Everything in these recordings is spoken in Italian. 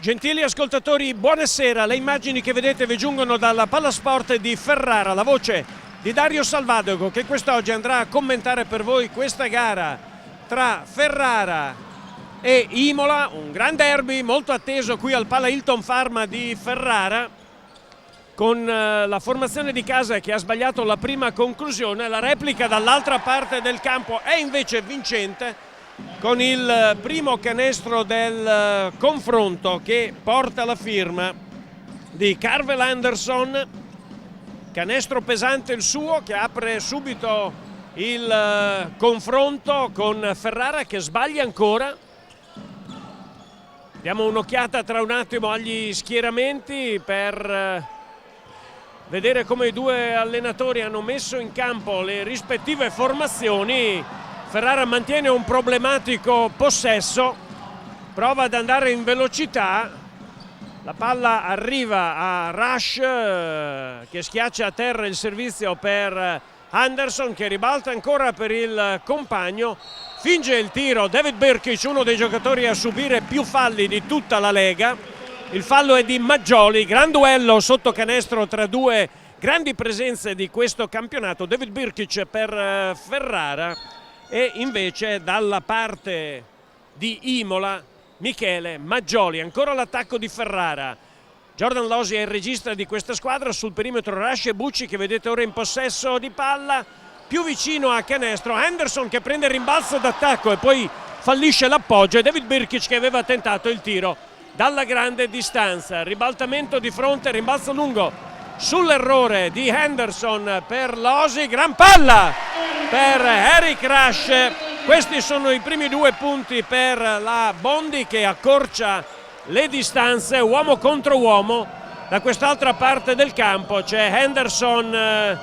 Gentili ascoltatori, buonasera. Le immagini che vedete vi giungono dalla Palasport di Ferrara, la voce di Dario Salvadogo che quest'oggi andrà a commentare per voi questa gara tra Ferrara e Imola, un gran derby molto atteso qui al Pala Hilton Pharma di Ferrara, con la formazione di casa che ha sbagliato la prima conclusione. La replica dall'altra parte del campo è invece vincente, con il primo canestro del confronto che porta la firma di Carvel Anderson. Canestro pesante il suo, che apre subito il confronto con Ferrara, che sbaglia ancora. Diamo un'occhiata tra un attimo agli schieramenti per vedere come i due allenatori hanno messo in campo le rispettive formazioni. Ferrara mantiene un problematico possesso, prova ad andare in velocità, la palla arriva a Rush che schiaccia a terra il servizio per Anderson, che ribalta ancora per il compagno, finge il tiro David Birkic, uno dei giocatori a subire più falli di tutta la Lega. Il fallo è di Maggioli, gran duello sotto canestro tra due grandi presenze di questo campionato. David Birkic per Ferrara e invece dalla parte di Imola Michele Maggioli. Ancora l'attacco di Ferrara. Jordan Losi è il regista di questa squadra. Sul perimetro Rush e Bucci, che vedete ora in possesso di palla, più vicino a canestro. Anderson che prende il rimbalzo d'attacco e poi fallisce l'appoggio, e David Birkic che aveva tentato il tiro dalla grande distanza. Ribaltamento di fronte, rimbalzo lungo sull'errore di Henderson per Losi, gran palla per Eric Rush. Questi sono i primi 2 punti per la Bondi, che accorcia le distanze uomo contro uomo. Da quest'altra parte del campo c'è Henderson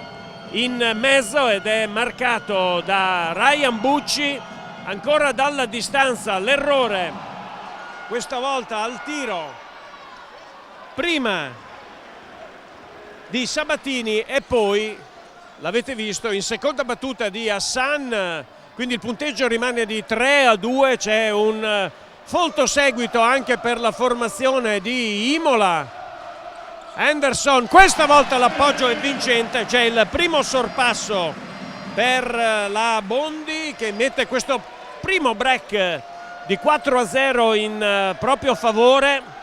in mezzo ed è marcato da Ryan Bucci. Ancora dalla distanza l'errore, questa volta al tiro, prima di Sabatini e poi, l'avete visto, in seconda battuta di Hassan. Quindi il punteggio rimane di 3-2, c'è un folto seguito anche per la formazione di Imola. Anderson, questa volta l'appoggio è vincente, c'è il primo sorpasso per la Bondi, che mette questo primo break di 4-0 in proprio favore.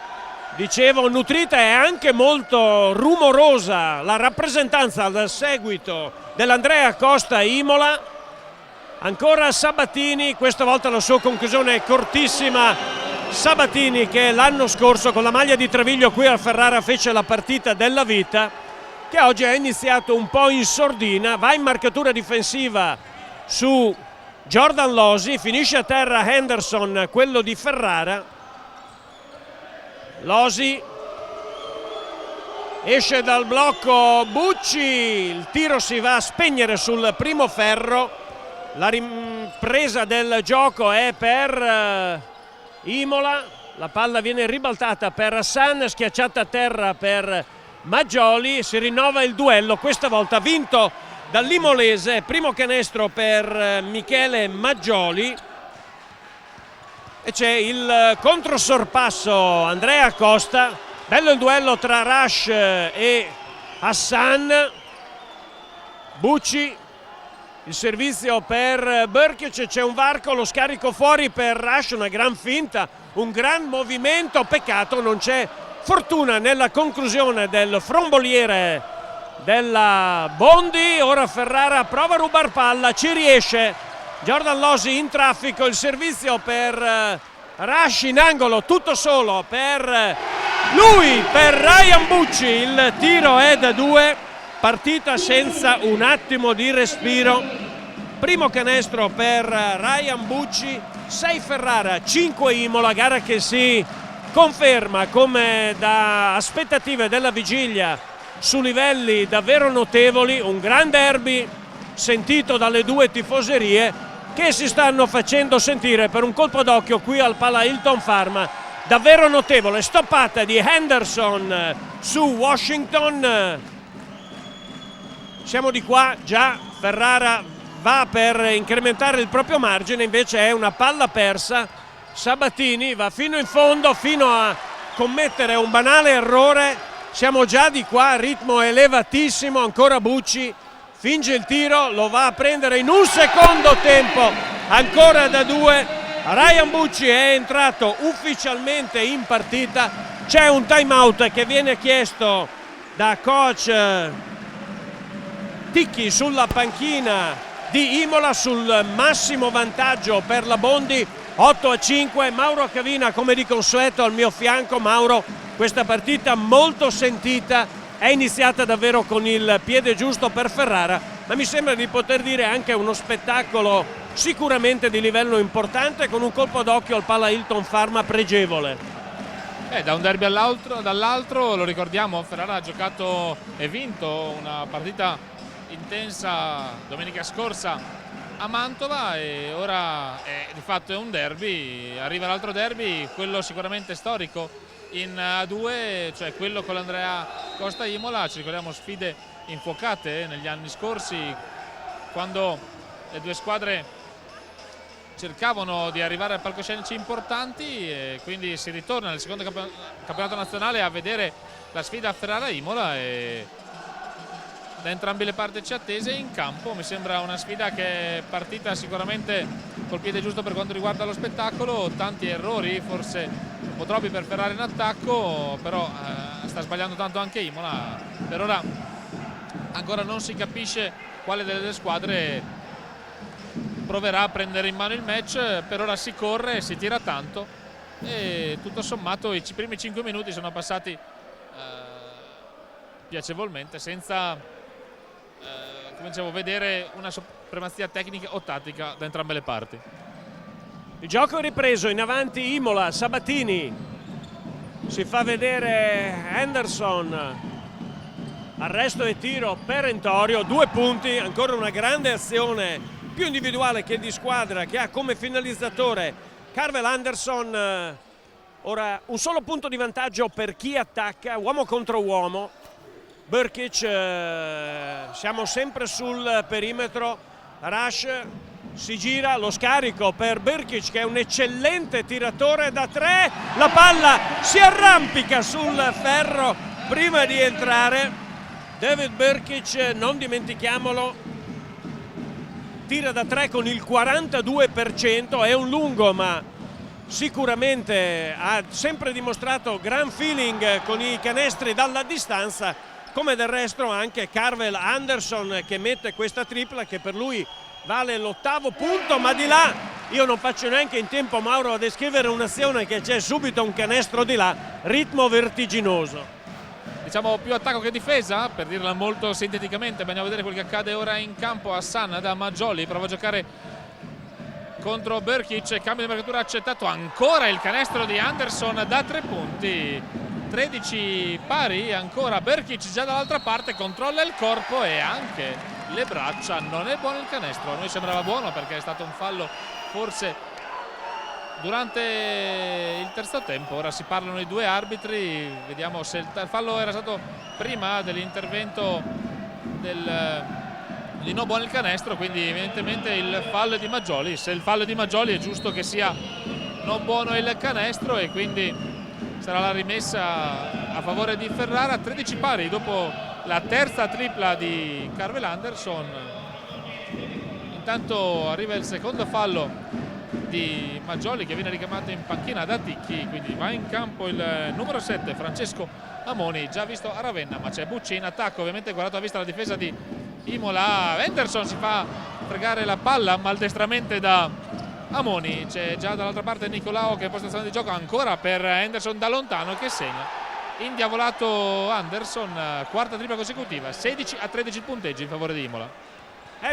Dicevo, nutrita e anche molto rumorosa la rappresentanza del seguito dell'Andrea Costa Imola. Ancora Sabatini, questa volta la sua conclusione è cortissima. Sabatini, che l'anno scorso con la maglia di Treviglio qui a Ferrara fece la partita della vita, che oggi ha iniziato un po' in sordina, va in marcatura difensiva su Jordan Losi, finisce a terra Henderson, quello di Ferrara. Losi esce dal blocco Bucci, il tiro si va a spegnere sul primo ferro. La ripresa del gioco è per Imola, la palla viene ribaltata per Hassan, schiacciata a terra per Maggioli. Si rinnova il duello, questa volta vinto dall'imolese. Primo canestro per Michele Maggioli e c'è il controsorpasso Andrea Costa. Bello il duello tra Rush e Hassan. Bucci, il servizio per Birkic, c'è un varco, lo scarico fuori per Rush, una gran finta, un gran movimento. Peccato non c'è fortuna nella conclusione del fromboliere della Bondi. Ora Ferrara prova a rubar palla, ci riesce. Jordan Losi in traffico, il servizio per Rush in angolo, tutto solo per lui, per Ryan Bucci. Il tiro è da 2, partita senza un attimo di respiro. Primo canestro per Ryan Bucci, 6 Ferrara, 5 Imola, gara che si conferma come da aspettative della vigilia su livelli davvero notevoli. Un gran derby sentito dalle due tifoserie, che si stanno facendo sentire per un colpo d'occhio qui al Pala Hilton Pharma davvero notevole. Stoppata di Henderson su Washington. Siamo di qua, già Ferrara va per incrementare il proprio margine, invece è una palla persa. Sabatini va fino in fondo, fino a commettere un banale errore. Siamo già di qua, ritmo elevatissimo, ancora Bucci, finge il tiro, lo va a prendere in un secondo tempo, ancora da 2. Ryan Bucci è entrato ufficialmente in partita. C'è un time out che viene chiesto da coach Ticchi sulla panchina di Imola, sul massimo vantaggio per la Bondi, 8-5. Mauro Cavina come di consueto al mio fianco. Mauro, questa partita molto sentita è iniziata davvero con il piede giusto per Ferrara, ma mi sembra di poter dire anche uno spettacolo sicuramente di livello importante, con un colpo d'occhio al Pala Hilton Pharma pregevole. Da un derby dall'altro, lo ricordiamo, Ferrara ha giocato e vinto una partita intensa domenica scorsa a Mantova e ora di fatto è un derby. Arriva l'altro derby, quello sicuramente storico in A2, cioè quello con l'Andrea Costa Imola. Ci ricordiamo sfide infuocate negli anni scorsi, quando le due squadre cercavano di arrivare a palcoscenici importanti, e quindi si ritorna nel secondo campionato nazionale a vedere la sfida Ferrara-Imola, e da entrambe le parti c'è attese in campo. Mi sembra una sfida che è partita sicuramente col piede giusto per quanto riguarda lo spettacolo, tanti errori, forse un po' troppi per Ferrara in attacco, però sta sbagliando tanto anche Imola. Per ora ancora non si capisce quale delle due squadre proverà a prendere in mano il match. Per ora si corre, si tira tanto e tutto sommato i primi 5 minuti sono passati piacevolmente, senza come dicevo, vedere una supremazia tecnica o tattica da entrambe le parti. Il gioco è ripreso, in avanti Imola. Sabatini si fa vedere Henderson, arresto e tiro perentorio, 2 punti, ancora una grande azione più individuale che di squadra, che ha come finalizzatore Carvel Anderson. Ora un solo punto di vantaggio per chi attacca, uomo contro uomo. Brkic, siamo sempre sul perimetro. Rush si gira, lo scarico per Brkic che è un eccellente tiratore da 3, la palla si arrampica sul ferro prima di entrare. David Brkic, non dimentichiamolo, tira da 3 con il 42%, è un lungo ma sicuramente ha sempre dimostrato gran feeling con i canestri dalla distanza, come del resto anche Carvel Anderson, che mette questa tripla che per lui vale l'8º punto, ma di là io non faccio neanche in tempo, Mauro, a descrivere un'azione che c'è subito un canestro di là, ritmo vertiginoso. Diciamo più attacco che difesa, per dirla molto sinteticamente. Andiamo a vedere quel che accade ora in campo. Hassan da Maggioli prova a giocare contro Brkic, cambio di marcatura accettato, ancora il canestro di Anderson da 3 punti, 13 pari, ancora Brkic già dall'altra parte, controlla il corpo e anche le braccia, non è buono il canestro. A noi sembrava buono perché è stato un fallo forse durante il terzo tempo. Ora si parlano i due arbitri, vediamo se il fallo era stato prima dell'intervento di non buono il canestro, quindi evidentemente il fallo è di Maggioli. Se il fallo è di Maggioli è giusto che sia non buono il canestro e quindi sarà la rimessa a favore di Ferrara. 13 pari dopo la terza tripla di Carvel Anderson. Intanto arriva il secondo fallo di Maggioli che viene richiamato in panchina da Ticchi, quindi va in campo il numero 7 Francesco Amoni, già visto a Ravenna, ma c'è Bucci in attacco, ovviamente guardato a vista la difesa di Imola. Henderson si fa fregare la palla maldestramente da Amoni, c'è già dall'altra parte Nicolao che è in postazione di gioco, ancora per Henderson da lontano che segna. Indiavolato Anderson, quarta tripla consecutiva, 16-13 punteggi in favore di Imola.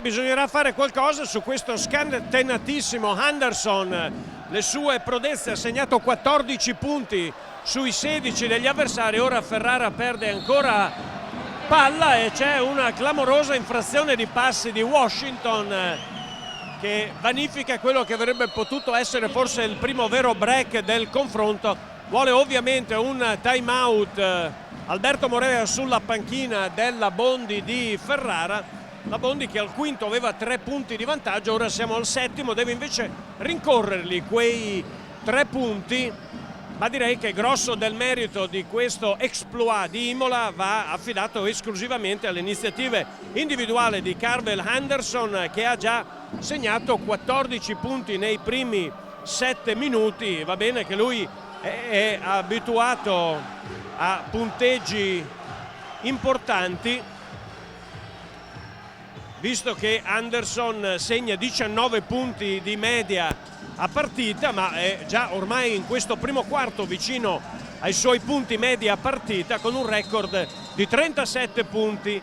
Bisognerà fare qualcosa su questo scatenatissimo Anderson, le sue prodezze, ha segnato 14 punti sui 16 degli avversari. Ora Ferrara perde ancora palla e c'è una clamorosa infrazione di passi di Washington che vanifica quello che avrebbe potuto essere forse il primo vero break del confronto. Vuole ovviamente un time out Alberto Morea sulla panchina della Bondi di Ferrara. La Bondi che al quinto aveva 3 punti di vantaggio, ora siamo al settimo, deve invece rincorrerli quei 3 punti ma direi che grosso del merito di questo exploit di Imola va affidato esclusivamente alle iniziative individuali di Carvel Anderson, che ha già segnato 14 punti nei primi 7 minuti. Va bene che lui è abituato a punteggi importanti, visto che Anderson segna 19 punti di media a partita, ma è già ormai in questo primo quarto vicino ai suoi punti medi a partita, con un record di 37 punti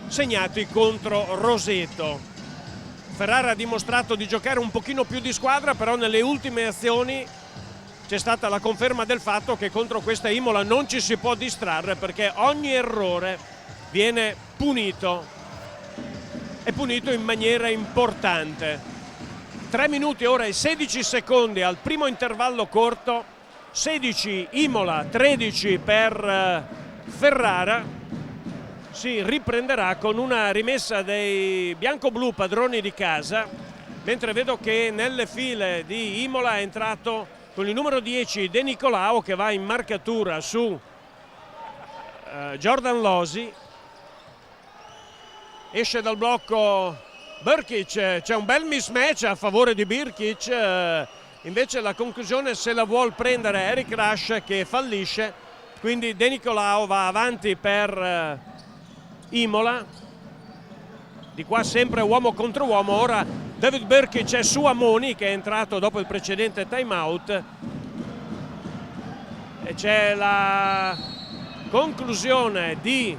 segnati contro Roseto. Ferrara ha dimostrato di giocare un pochino più di squadra, però nelle ultime azioni c'è stata la conferma del fatto che contro questa Imola non ci si può distrarre, perché ogni errore viene punito, e punito in maniera importante. 3 minuti ora e 16 secondi al primo intervallo corto, 16 Imola, 13 per Ferrara. Si riprenderà con una rimessa dei bianco-blu padroni di casa, mentre vedo che nelle file di Imola è entrato con il numero 10 De Nicolao, che va in marcatura su Jordan Losi. Esce dal blocco Brkic, c'è un bel mismatch a favore di Brkic, invece la conclusione se la vuol prendere Eric Rush, che fallisce, quindi De Nicolao va avanti per Imola. Di qua sempre uomo contro uomo, ora David Brkic è su Amoni, che è entrato dopo il precedente time out, e c'è la conclusione di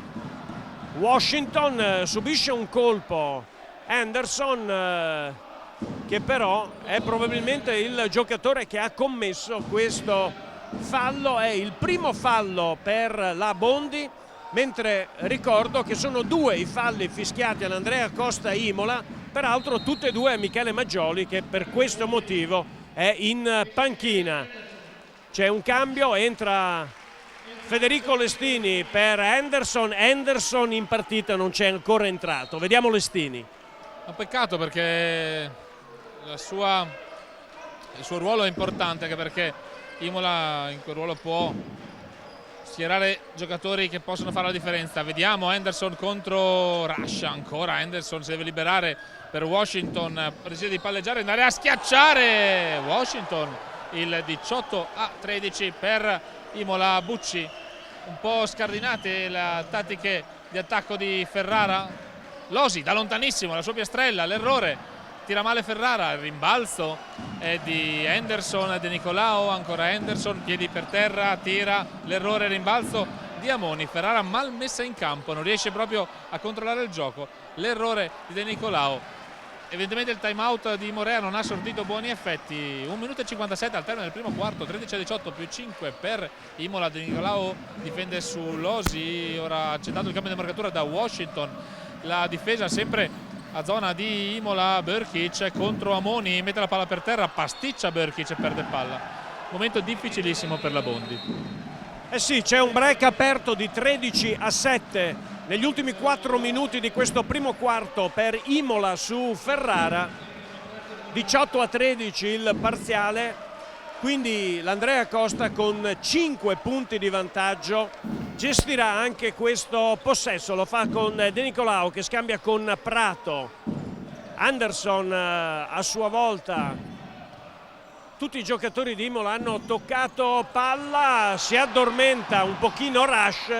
Washington. Subisce un colpo Anderson, che però è probabilmente il giocatore che ha commesso questo fallo. È il primo fallo per la Bondi, mentre ricordo che sono 2 i falli fischiati all'Andrea Costa Imola, peraltro tutte e 2 a Michele Maggioli, che per questo motivo è in panchina. C'è un cambio, entra Federico Lestini per Anderson. Anderson in partita non c'è ancora entrato. Vediamo Lestini. Un peccato, perché il suo ruolo è importante, anche perché Imola in quel ruolo può schierare giocatori che possono fare la differenza. Vediamo Anderson contro Rush, ancora Anderson si deve liberare per Washington, decide di palleggiare, andare a schiacciare Washington. Il 18-13 per Imola. Bucci, un po' scardinate le tattiche di attacco di Ferrara. Losi da lontanissimo, la sua piastrella, l'errore, tira male Ferrara, il rimbalzo è di Anderson, De Nicolao, ancora Anderson, piedi per terra, tira, l'errore, rimbalzo di Amoni. Ferrara mal messa in campo, non riesce proprio a controllare il gioco, l'errore di De Nicolao. Evidentemente il time out di Morea non ha sortito buoni effetti. 1 minuto e 57 al termine del primo quarto, 13-18 più 5 per Imola. De Nicolao difende su Losi, ora ha accettato il cambio di marcatura da Washington. La difesa sempre a zona di Imola. Brkic contro Amoni, mette la palla per terra, pasticcia Brkic e perde palla. Momento difficilissimo per la Bondi. Eh sì, c'è un break aperto di 13-7 negli ultimi 4 minuti di questo primo quarto per Imola su Ferrara. 18-13 il parziale, quindi l'Andrea Costa con 5 punti di vantaggio gestirà anche questo possesso. Lo fa con De Nicolao, che scambia con Prato. Anderson a sua volta. Tutti i giocatori di Imola hanno toccato palla, si addormenta un pochino Rush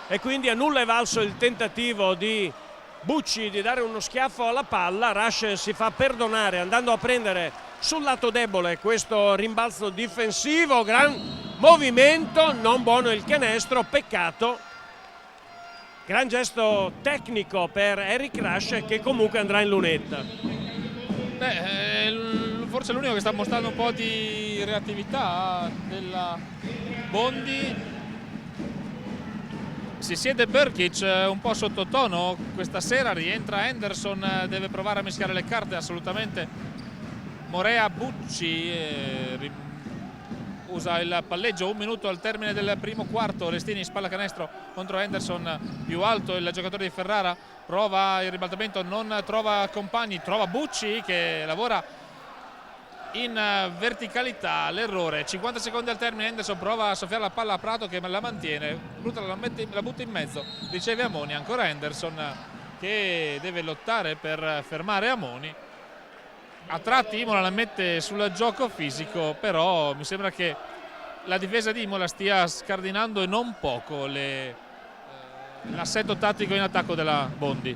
e quindi a nulla è valso il tentativo di Bucci di dare uno schiaffo alla palla. Rush si fa perdonare andando a prendere sul lato debole questo rimbalzo difensivo. Gran movimento, non buono il canestro, peccato. Gran gesto tecnico per Eric Rush, che comunque andrà in lunetta. Forse l'unico che sta mostrando un po' di reattività della Bondi. Si siede Brkic, un po' sottotono questa sera, rientra Anderson, deve provare a mischiare le carte assolutamente. Morea. Bucci usa il palleggio, 1 minuto al termine del primo quarto. Lestini spalla canestro contro Anderson, più alto il giocatore di Ferrara, prova il ribaltamento, non trova compagni, trova Bucci che lavora in verticalità l'errore. 50 secondi al termine, Henderson prova a soffiare la palla a Prato che la mantiene, la butta in mezzo, riceve Amoni, ancora Henderson che deve lottare per fermare Amoni. A tratti Imola la mette sul gioco fisico, però mi sembra che la difesa di Imola stia scardinando e non poco l'assetto tattico in attacco della Bondi.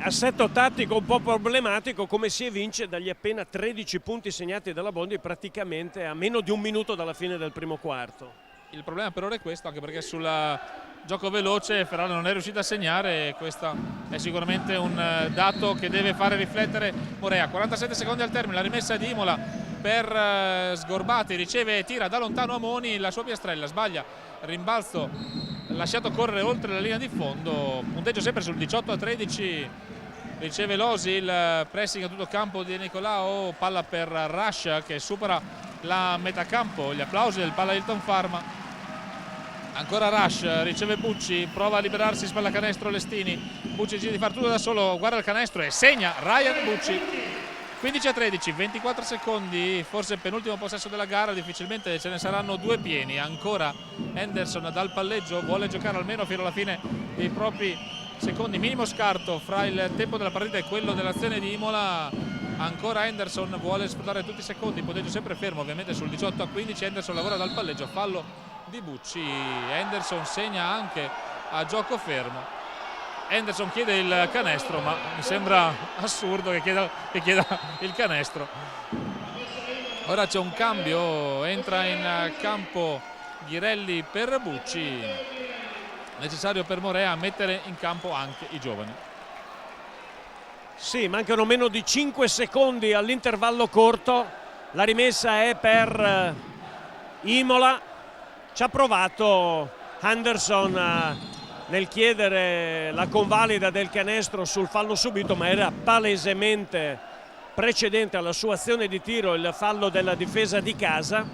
Assetto tattico un po' problematico, come si evince dagli appena 13 punti segnati dalla Bondi praticamente a meno di un minuto dalla fine del primo quarto. Il problema per ora è questo, anche perché sul gioco veloce Ferrara non è riuscita a segnare, e questo è sicuramente un dato che deve fare riflettere Morea. 47 secondi al termine, la rimessa di Imola per Sgorbati, riceve e tira da lontano Amoni, la sua piastrella sbaglia, rimbalzo lasciato correre oltre la linea di fondo, punteggio sempre sul 18-13, riceve Losi, il pressing a tutto campo di Nicolao, palla per Rush che supera la metà campo, gli applausi del Palla Hilton Pharma. Ancora Rush, riceve Bucci, prova a liberarsi, spalla canestro Lestini, Bucci decide di far tutto da solo, guarda il canestro e segna Ryan Bucci. 15-13, 24 secondi, forse il penultimo possesso della gara, difficilmente ce ne saranno due pieni. Ancora Henderson dal palleggio, vuole giocare almeno fino alla fine dei propri secondi, minimo scarto fra il tempo della partita e quello dell'azione di Imola. Ancora Henderson vuole sfruttare tutti i secondi, punteggio sempre fermo ovviamente sul 18-15, Henderson lavora dal palleggio, fallo di Bucci, Henderson segna anche a gioco fermo. Henderson chiede il canestro, ma mi sembra assurdo che chieda il canestro. Ora c'è un cambio, entra in campo Ghirelli per Bucci, necessario per Morea mettere in campo anche i giovani. Sì, mancano meno di 5 secondi all'intervallo corto, la rimessa è per Imola, ci ha provato Henderson nel chiedere la convalida del canestro sul fallo subito, ma era palesemente precedente alla sua azione di tiro il fallo della difesa di casa.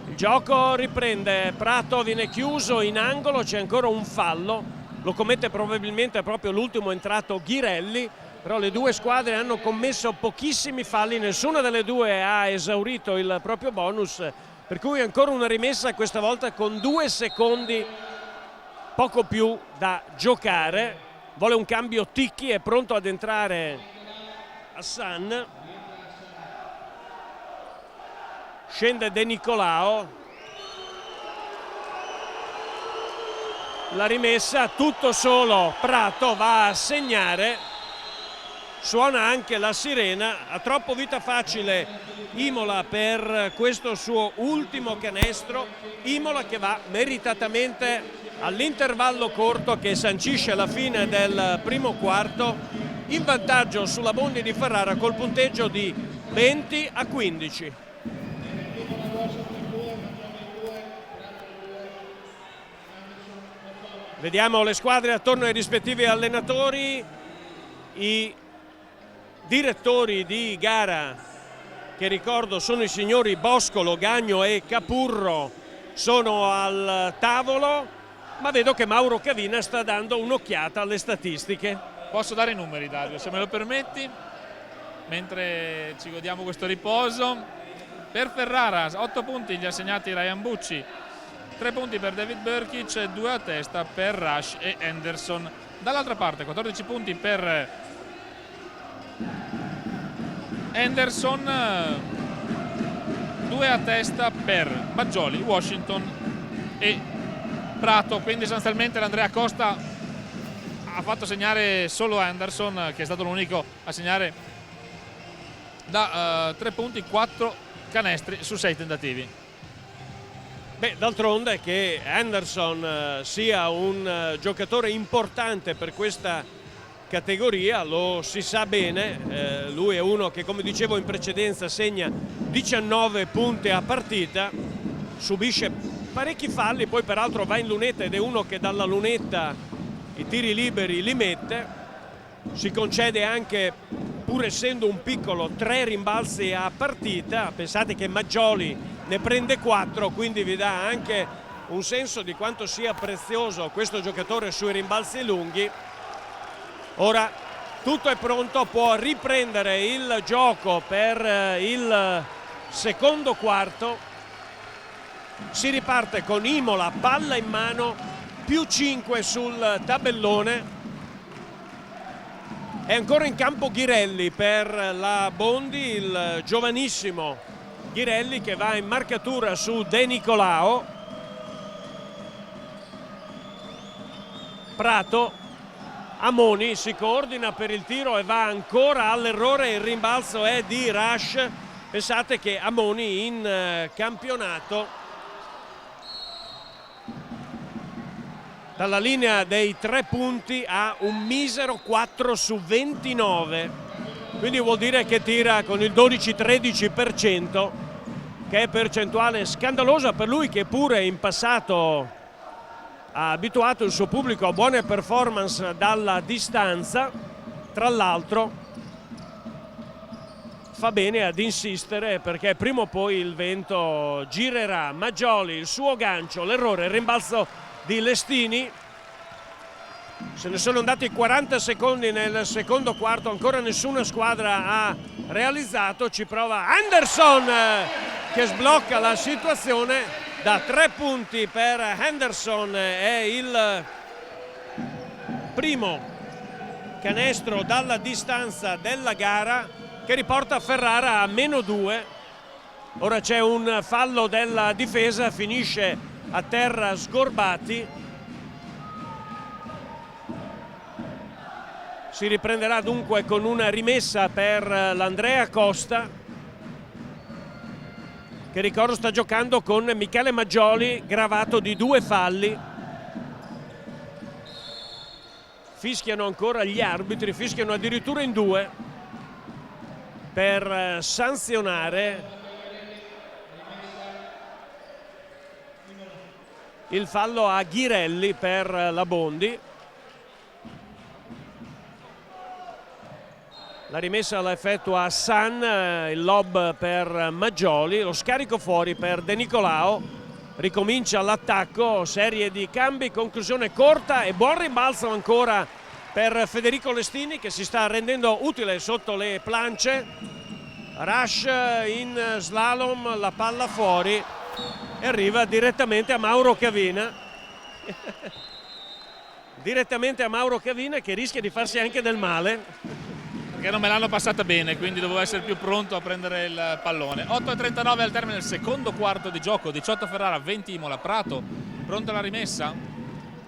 Il gioco riprende, Prato viene chiuso in angolo, c'è ancora un fallo, lo commette probabilmente proprio l'ultimo entrato Ghirelli, però le due squadre hanno commesso pochissimi falli, nessuna delle due ha esaurito il proprio bonus, per cui ancora una rimessa, questa volta con 2 secondi poco più da giocare. Vuole un cambio Ticchi, è pronto ad entrare Hassan, scende De Nicolao, la rimessa tutto solo, Prato va a segnare, suona anche la sirena, ha troppo vita facile Imola per questo suo ultimo canestro, Imola che va meritatamente all'intervallo corto che sancisce la fine del primo quarto in vantaggio sulla Bondi di Ferrara col punteggio di 20-15. Vediamo le squadre attorno ai rispettivi allenatori, i direttori di gara, che ricordo sono i signori Boscolo, Gagno e Capurro, sono al tavolo, ma vedo che Mauro Cavina sta dando un'occhiata alle statistiche. Posso dare i numeri, Dario, se me lo permetti, mentre ci godiamo questo riposo. Per Ferrara 8 punti gli ha segnati Ryan Bucci, 3 punti per David Burkic, 2 a testa per Rush e Henderson. Dall'altra parte 14 punti per Henderson, 2 a testa per Maggioli, Washington e Prato, quindi sostanzialmente l'Andrea Costa ha fatto segnare solo Henderson, che è stato l'unico a segnare da 3 punti, 4 canestri su 6 tentativi. Beh, d'altronde che Henderson sia un giocatore importante per questa categoria lo si sa bene, lui è uno che, come dicevo in precedenza, segna 19 punti a partita, subisce parecchi falli, poi peraltro va in lunetta ed è uno che dalla lunetta i tiri liberi li mette, si concede anche, pur essendo un piccolo, 3 rimbalzi a partita. Pensate che Maggioli ne prende 4, quindi vi dà anche un senso di quanto sia prezioso questo giocatore sui rimbalzi lunghi. Ora tutto è pronto, può riprendere il gioco per il secondo quarto. Si riparte con Imola, palla in mano, più 5 sul tabellone. È ancora in campo Ghirelli per la Bondi, il giovanissimo Ghirelli che va in marcatura su De Nicolao. Prato, Amoni si coordina per il tiro e va ancora all'errore, il rimbalzo è di Rush. Pensate che Amoni in campionato dalla linea dei 3 punti ha un misero 4 su 29, quindi vuol dire che tira con il 12-13%, che è percentuale scandalosa per lui che pure in passato ha abituato il suo pubblico a buone performance dalla distanza. Tra l'altro fa bene ad insistere perché prima o poi il vento girerà. Maggioli, il suo gancio, l'errore, il rimbalzo di Lestini. Se ne sono andati 40 secondi nel secondo quarto, ancora nessuna squadra ha realizzato. Ci prova Henderson che sblocca la situazione. Da 3 punti per Henderson, è il primo canestro dalla distanza della gara che riporta Ferrara a -2. Ora c'è un fallo della difesa, finisce a terra Sgorbati. Si riprenderà dunque con una rimessa per l'Andrea Costa, che ricordo sta giocando con Michele Maggioli, gravato di 2 falli. Fischiano ancora gli arbitri, fischiano addirittura in 2 per sanzionare il fallo a Ghirelli per la Bondi. La rimessa la effettua San, il lob per Maggioli, lo scarico fuori per De Nicolao. Ricomincia l'attacco, serie di cambi, conclusione corta e buon rimbalzo ancora per Federico Lestini che si sta rendendo utile sotto le plance. Rush in slalom, la palla fuori e arriva direttamente a Mauro Cavina. Direttamente a Mauro Cavina che rischia di farsi anche del male. Che non me l'hanno passata bene, quindi dovevo essere più pronto a prendere il pallone. 8:39 al termine del secondo quarto di gioco, 18 Ferrara, 20 Imola. Prato pronto alla rimessa,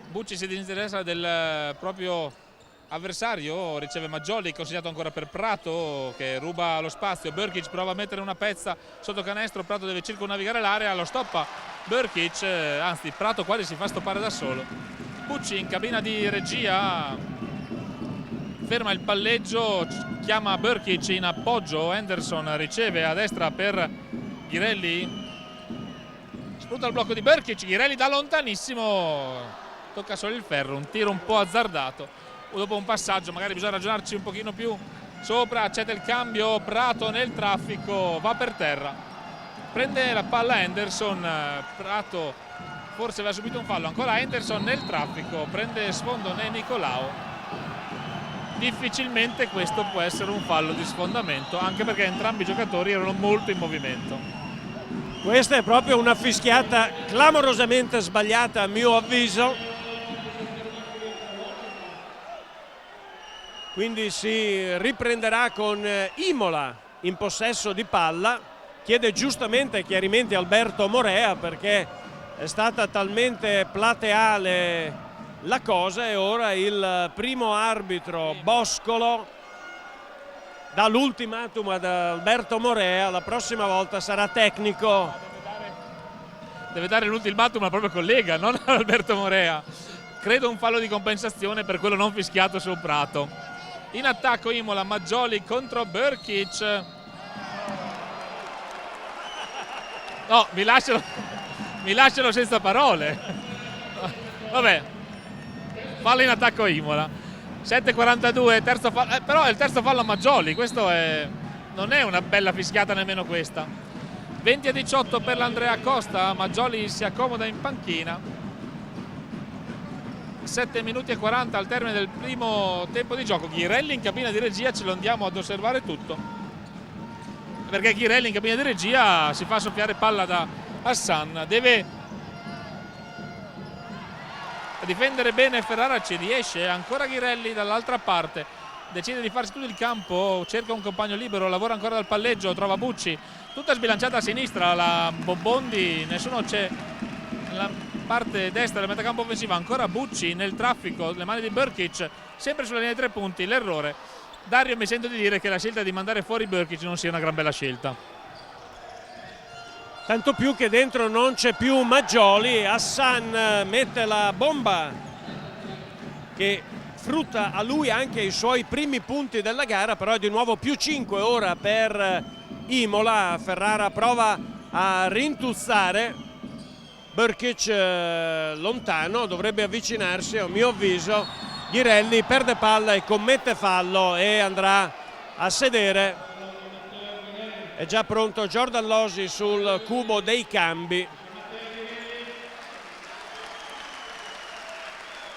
Bucci si disinteressa del proprio avversario, riceve Maggioli, consegnato ancora per Prato che ruba lo spazio. Brkic prova a mettere una pezza sotto canestro, Prato deve circonnavigare l'area, lo stoppa Brkic, anzi Prato quasi si fa stoppare da solo. Bucci in cabina di regia ferma il palleggio, chiama Brkic in appoggio, Henderson riceve a destra per Ghirelli, sfrutta il blocco di Brkic, Ghirelli da lontanissimo, tocca solo il ferro, un tiro un po' azzardato, dopo un passaggio magari bisogna ragionarci un pochino più sopra, accetta il cambio, Prato nel traffico, va per terra, prende la palla Henderson, Prato forse aveva subito un fallo, ancora Henderson nel traffico, prende sfondo Ne Nicolao. Difficilmente questo può essere un fallo di sfondamento, anche perché entrambi i giocatori erano molto in movimento. Questa è proprio una fischiata clamorosamente sbagliata a mio avviso. Quindi si riprenderà con Imola in possesso di palla. Chiede giustamente chiarimenti Alberto Morea perché è stata talmente plateale la cosa e ora il primo arbitro Boscolo dà l'ultimatum ad Alberto Morea, la prossima volta sarà tecnico. Deve dare l'ultimatum al proprio collega, non ad Alberto Morea. Credo un fallo di compensazione per quello non fischiato su Prato. In attacco Imola, Maggioli contro Brkic. No, mi lasciano senza parole. Vabbè. Fallo in attacco Imola, 7:42, terzo fallo, però è il terzo fallo a Maggioli, questo non è una bella fischiata nemmeno questa. 20:18 per l'Andrea Costa, Maggioli si accomoda in panchina. 7 minuti e 40 al termine del primo tempo di gioco. Ghirelli in cabina di regia, ce lo andiamo ad osservare tutto, perché Ghirelli in cabina di regia si fa soffiare palla da Hassan, deve difendere bene Ferrara, ci riesce. Ancora Ghirelli dall'altra parte, decide di farsi tutto il campo, cerca un compagno libero, lavora ancora dal palleggio, trova Bucci, tutta sbilanciata a sinistra la Bobondi, nessuno c'è nella parte destra del metacampo offensiva. Ancora Bucci nel traffico, le mani di Brkic, sempre sulla linea di 3 punti, l'errore. Dario, mi sento di dire che la scelta di mandare fuori Brkic non sia una gran bella scelta, tanto più che dentro non c'è più Maggioli. Hassan mette la bomba che frutta a lui anche i suoi primi punti della gara, però è di nuovo più 5 ora per Imola. Ferrara prova a rintuzzare, Brkic lontano, dovrebbe avvicinarsi a mio avviso. Ghirelli perde palla e commette fallo e andrà a sedere. È già pronto Jordan Losi sul cubo dei cambi.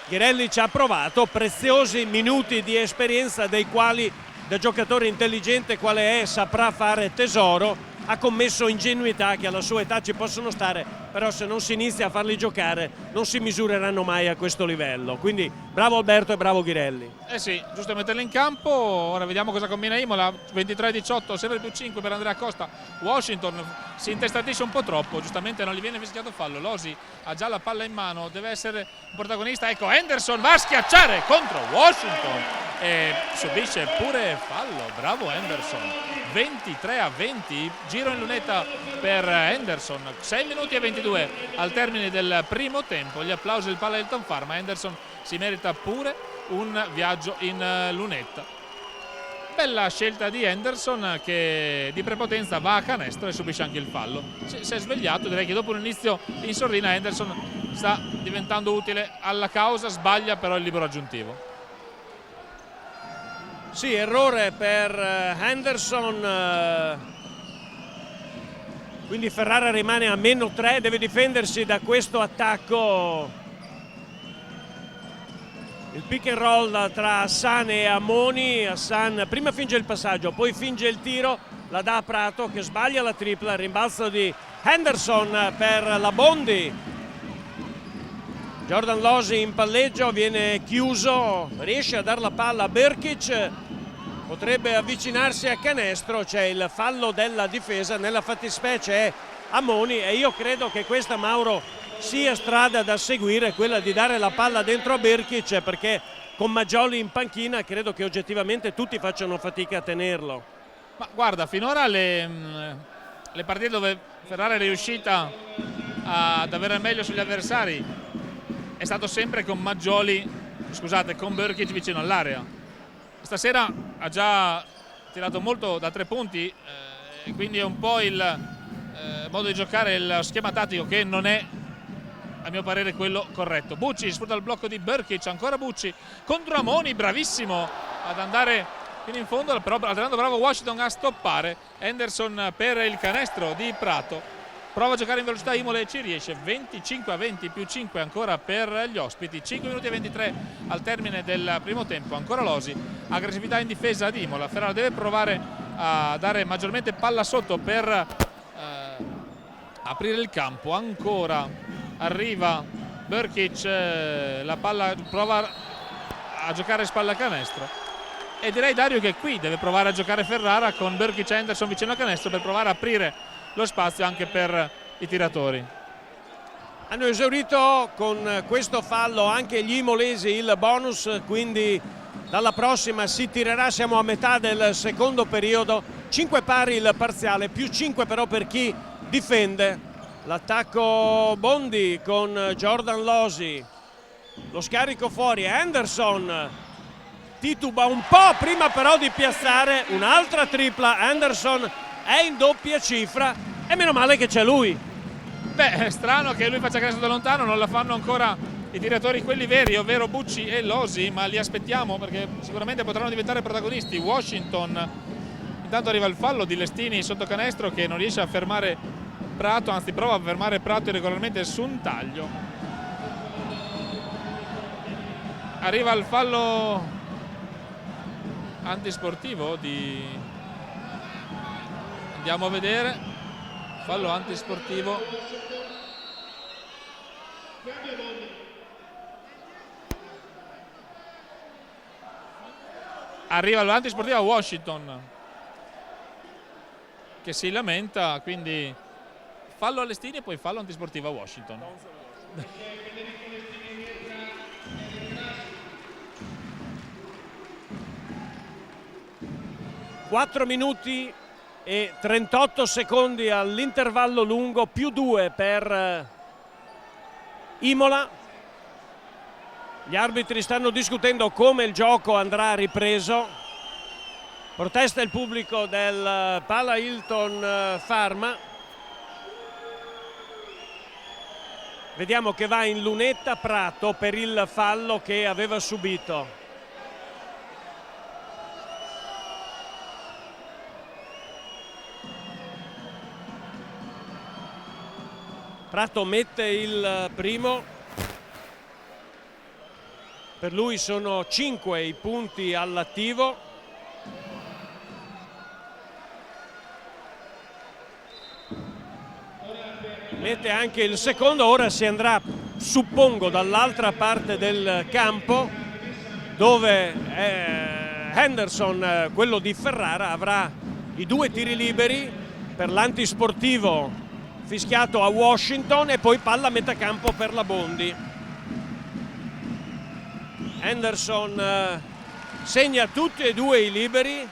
Ghirelli ci ha provato, preziosi minuti di esperienza dei quali da giocatore intelligente quale è saprà fare tesoro. Ha commesso ingenuità che alla sua età ci possono stare, però se non si inizia a farli giocare non si misureranno mai a questo livello. Quindi bravo Alberto e bravo Ghirelli. Eh sì, giusto metterli in campo. Ora vediamo cosa combina Imola. 23-18, sempre più 5 per Andrea Costa. Washington si intestatisce un po' troppo, giustamente non gli viene fischiato fallo. Losi ha già la palla in mano, deve essere un protagonista. Ecco, Henderson va a schiacciare contro Washington e subisce pure fallo. Bravo Henderson. 23-20, giro in lunetta per Henderson. 6 minuti e 22 al termine del primo tempo. Gli applausi del palla Hilton Pharma. Henderson si merita pure un viaggio in lunetta. Bella scelta di Henderson, che di prepotenza va a canestro e subisce anche il fallo. Si è svegliato, direi che dopo un inizio in sordina Henderson sta diventando utile alla causa. Sbaglia però il libero aggiuntivo. Sì, errore per Henderson, quindi Ferrara rimane a -3, deve difendersi da questo attacco. Il pick and roll tra Hassan e Amoni. Hassan prima finge il passaggio, poi finge il tiro, la dà a Prato che sbaglia la tripla. Rimbalzo di Henderson per la Bondi. Jordan Losi in palleggio, viene chiuso, riesce a dar la palla a Brkic, potrebbe avvicinarsi a canestro. C'è il fallo della difesa, nella fattispecie è Amoni, e io credo che questa, Mauro, sia strada da seguire, quella di dare la palla dentro a Brkic, perché con Maggioli in panchina credo che oggettivamente tutti facciano fatica a tenerlo. Ma guarda, finora le partite dove Ferrara è riuscita ad avere meglio sugli avversari è stato sempre con con Brkic vicino all'area. Stasera ha già tirato molto da 3 punti, quindi è un po' il modo di giocare, il schema tattico che non è, a mio parere, quello corretto. Bucci sfrutta il blocco di Brkic, ancora Bucci contro Amoni, bravissimo ad andare fino in fondo, però altrettanto bravo Washington a stoppare. Henderson per il canestro di Prato. Prova a giocare in velocità Imola e ci riesce. 25-20 più 5 ancora per gli ospiti. 5 minuti e 23 al termine del primo tempo. Ancora Losi, aggressività in difesa di Imola. Ferrara deve provare a dare maggiormente palla sotto per aprire il campo. Ancora arriva Brkic, la palla prova a giocare spalla canestro, e direi, Dario, che qui deve provare a giocare Ferrara con Brkic e Henderson vicino a canestro per provare a aprire lo spazio anche per i tiratori. Hanno esaurito con questo fallo anche gli imolesi il bonus, quindi dalla prossima si tirerà. Siamo a metà del secondo periodo, 5 pari il parziale, più 5 però per chi difende. L'attacco Bondi con Jordan Losi, lo scarico fuori, Henderson tituba un po' prima però di piazzare un'altra tripla. Henderson è in doppia cifra e meno male che c'è lui. Beh, è strano che lui faccia canestro da lontano, non la fanno ancora i tiratori quelli veri, ovvero Bucci e Losi, ma li aspettiamo perché sicuramente potranno diventare protagonisti. Washington, intanto arriva il fallo di Lestini sotto canestro che non riesce a fermare Prato, anzi prova a fermare Prato irregolarmente su un taglio. arriva il fallo antisportivo andiamo a vedere, fallo antisportivo. Arriva l'antisportivo a Washington che si lamenta, quindi fallo Alestini e poi fallo antisportivo a Washington. 4 minuti e 38 secondi all'intervallo lungo, più 2 per Imola. Gli arbitri stanno discutendo come il gioco andrà ripreso. Protesta il pubblico del Pala Hilton Pharma. Vediamo che va in lunetta Prato per il fallo che aveva subito. Prato mette il primo. Per lui sono 5 i punti all'attivo. Mette anche il secondo, ora si andrà, suppongo, dall'altra parte del campo dove Henderson, quello di Ferrara, avrà i 2 tiri liberi per l'antisportivo fischiato a Washington e poi palla a metà campo per la Bondi. Henderson segna tutti e 2 i liberi.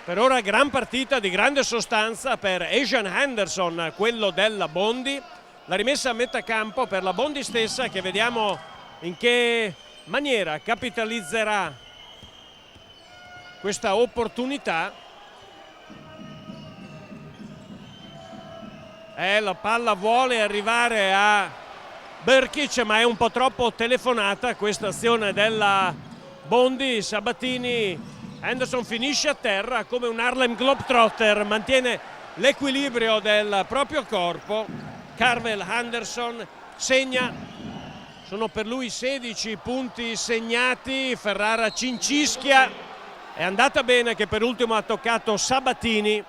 Per ora gran partita di grande sostanza per Asian Henderson, quello della Bondi. La rimessa a metà campo per la Bondi stessa, che vediamo in che maniera capitalizzerà questa opportunità. La palla vuole arrivare a Brkic, ma è un po' troppo telefonata questa azione della Bondi. Sabatini, Henderson finisce a terra come un Harlem Globetrotter, mantiene l'equilibrio del proprio corpo. Carvel Henderson segna, sono per lui 16 punti segnati. Ferrara cincischia, è andata bene che per ultimo ha toccato Sabatini,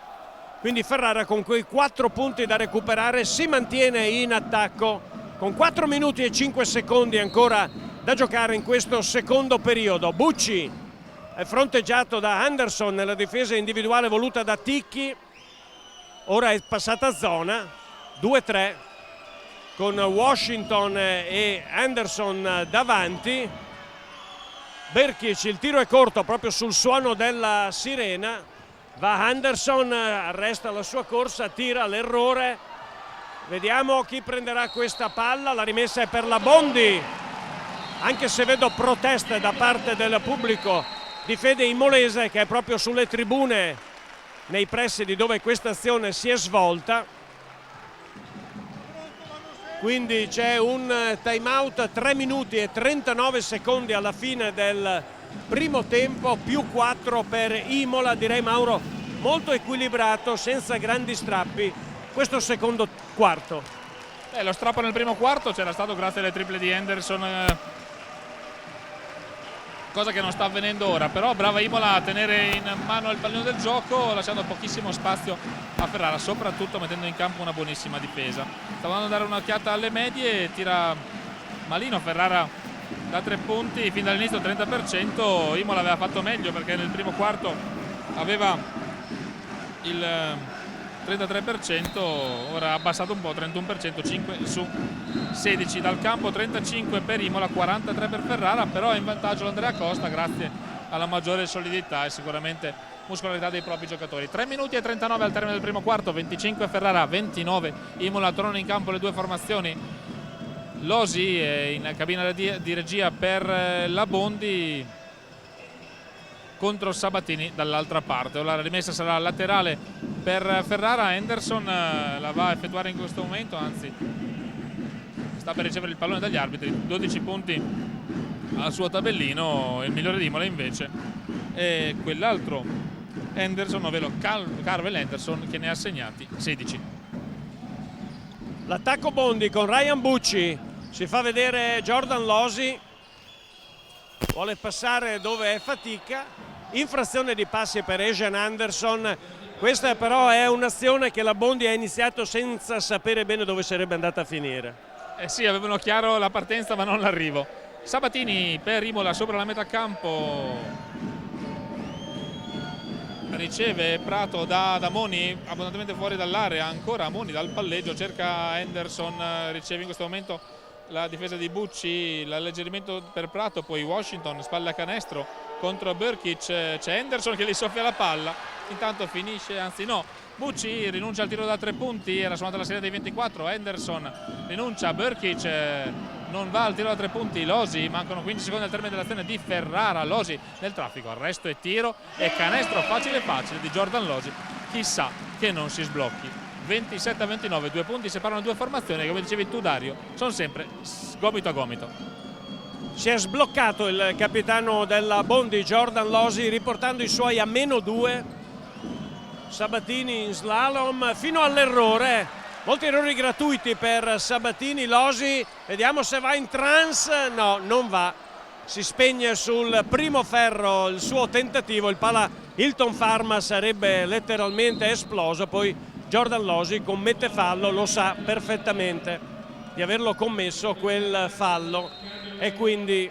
quindi Ferrara con quei 4 punti da recuperare si mantiene in attacco con 4 minuti e 5 secondi ancora da giocare in questo secondo periodo. Bucci è fronteggiato da Henderson nella difesa individuale voluta da Ticchi, ora è passata a zona, 2-3 con Washington e Henderson davanti. Brkic, il tiro è corto proprio sul suono della sirena, va Henderson, arresta la sua corsa, tira l'errore, vediamo chi prenderà questa palla. La rimessa è per la Bondi, anche se vedo proteste da parte del pubblico di fede imolese che è proprio sulle tribune nei pressi di dove questa azione si è svolta. Quindi c'è un time out, 3 minuti e 39 secondi alla fine del primo tempo, più 4 per Imola. Direi, Mauro, molto equilibrato, senza grandi strappi questo secondo quarto. Lo strappo nel primo quarto c'era stato grazie alle triple di Henderson, cosa che non sta avvenendo ora, però brava Imola a tenere in mano il pallone del gioco, lasciando pochissimo spazio a Ferrara, soprattutto mettendo in campo una buonissima difesa. Stava andando a dare un'occhiata alle medie, tira malino Ferrara da 3 punti, fin dall'inizio 30%. Imola aveva fatto meglio perché nel primo quarto aveva il 33%, ora ha abbassato un po', 31%, 5 su 16 dal campo, 35 per Imola, 43 per Ferrara, però è in vantaggio l'Andrea Costa grazie alla maggiore solidità e sicuramente muscolarità dei propri giocatori. 3 minuti e 39 al termine del primo quarto, 25 Ferrara, 29 Imola. Tornano in campo le 2 formazioni. Losi è in cabina di regia per la Bondi contro Sabatini dall'altra parte. Ora la rimessa sarà laterale per Ferrara. Henderson la va a effettuare in questo momento, anzi sta per ricevere il pallone dagli arbitri. 12 punti al suo tabellino, il migliore di Imola invece è quell'altro Henderson, ovvero Carvel Henderson, che ne ha segnati 16. L'attacco Bondi con Ryan Bucci, si fa vedere Jordan Losi, vuole passare dove è fatica, infrazione di passi per Asian Anderson. Questa però è un'azione che la Bondi ha iniziato senza sapere bene dove sarebbe andata a finire. Sì, avevano chiaro la partenza ma non l'arrivo. Sabatini per Imola sopra la metà campo, riceve Prato da Moni, abbondantemente fuori dall'area, ancora Moni dal palleggio, cerca Henderson, riceve in questo momento la difesa di Bucci, l'alleggerimento per Prato, poi Washington, spalla a canestro contro Brkic, c'è Henderson che gli soffia la palla, intanto finisce, anzi no, Bucci rinuncia al tiro da 3 punti, era suonata la serie dei 24, Henderson rinuncia, Brkic non va al tiro da 3 punti, Losi, mancano 15 secondi al termine dell'azione di Ferrara, Losi nel traffico, arresto e tiro e canestro facile di Jordan Losi, chissà che non si sblocchi. 27-29, 2 punti separano due formazioni che, come dicevi tu Dario, sono sempre gomito a gomito. Si è sbloccato il capitano della Bondi, Jordan Losi, riportando i suoi a -2. Sabatini in slalom fino all'errore, molti errori gratuiti per Sabatini. Losi, vediamo se va in trance, no, non va, si spegne sul primo ferro il suo tentativo, il pala Hilton Pharma sarebbe letteralmente esploso. Poi Jordan Losi commette fallo, lo sa perfettamente di averlo commesso quel fallo e quindi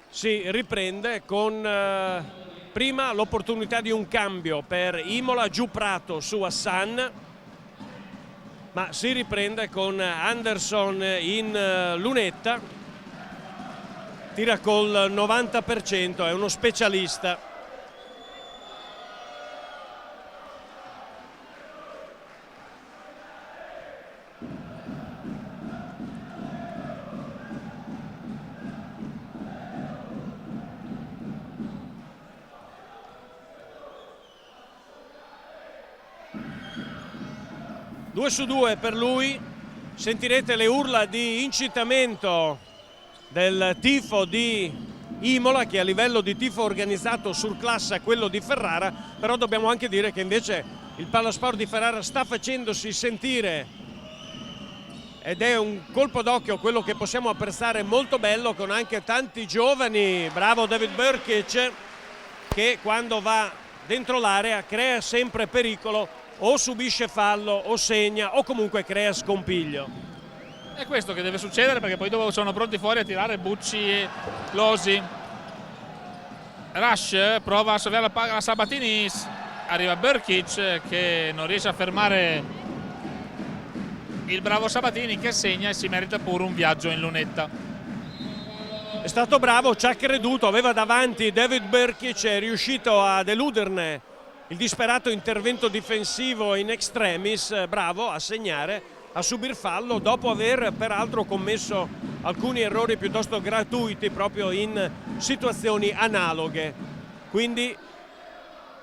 si riprende con prima l'opportunità di un cambio per Imola, giù Prato su Hassan, ma si riprende con Anderson in lunetta, tira col 90%, è uno specialista. Due su 2 per lui, sentirete le urla di incitamento del tifo di Imola che a livello di tifo organizzato surclassa quello di Ferrara, però dobbiamo anche dire che invece il Palasport di Ferrara sta facendosi sentire ed è un colpo d'occhio quello che possiamo apprezzare molto bello, con anche tanti giovani, bravo David Brkic, che quando va dentro l'area crea sempre pericolo, o subisce fallo o segna o comunque crea scompiglio. È questo che deve succedere, perché poi dopo sono pronti fuori a tirare Bucci e Losi. Rush prova a sovviare la palla a Sabatini, arriva Brkic che non riesce a fermare il bravo Sabatini, che segna e si merita pure un viaggio in lunetta. È stato bravo, ci ha creduto, aveva davanti David Brkic, è riuscito a deluderne il disperato intervento difensivo in extremis, bravo a segnare, a subir fallo dopo aver peraltro commesso alcuni errori piuttosto gratuiti proprio in situazioni analoghe. Quindi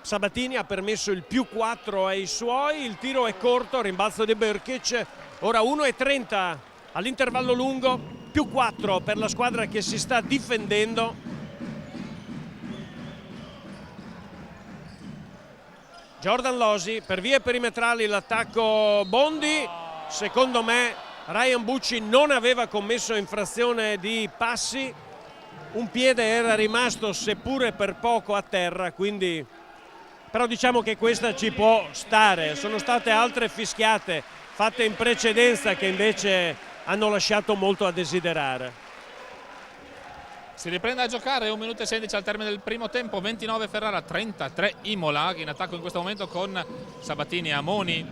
Sabatini ha permesso il +4 ai suoi, il tiro è corto, rimbalzo di Brkic, ora 1:30 all'intervallo lungo, +4 per la squadra che si sta difendendo. Jordan Losi, per vie perimetrali l'attacco Bondi, secondo me Ryan Bucci non aveva commesso infrazione di passi, un piede era rimasto seppure per poco a terra, quindi però diciamo che questa ci può stare. Sono state altre fischiate fatte in precedenza che invece hanno lasciato molto a desiderare. Si riprende a giocare, 1 minuto e 16 al termine del primo tempo, 29 Ferrara, 33 Imola, che in attacco in questo momento con Sabatini e Amoni.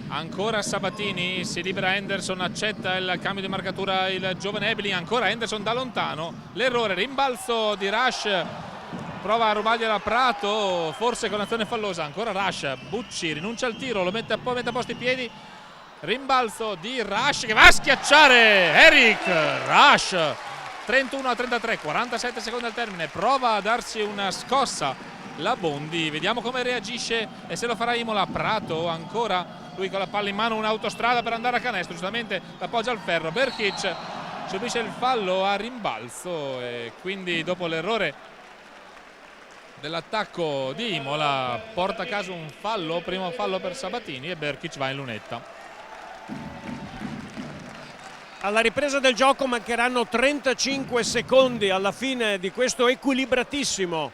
Ancora Sabatini, si libera Henderson, accetta il cambio di marcatura il giovane Ebeling, ancora Henderson da lontano, l'errore, rimbalzo di Rush, prova a rubargliela Prato, forse con azione fallosa, ancora Rush, Bucci rinuncia al tiro, lo mette a posto i piedi, rimbalzo di Rush che va a schiacciare Eric Rush. 31-33, 47 secondi al termine, prova a darsi una scossa la Bondi, vediamo come reagisce e se lo farà Imola. Prato ancora, lui con la palla in mano, un'autostrada per andare a canestro, giustamente l'appoggia al ferro, Brkic subisce il fallo a rimbalzo e quindi dopo l'errore dell'attacco di Imola porta a casa un fallo, primo fallo per Sabatini e Brkic va in lunetta. Alla ripresa del gioco mancheranno 35 secondi alla fine di questo equilibratissimo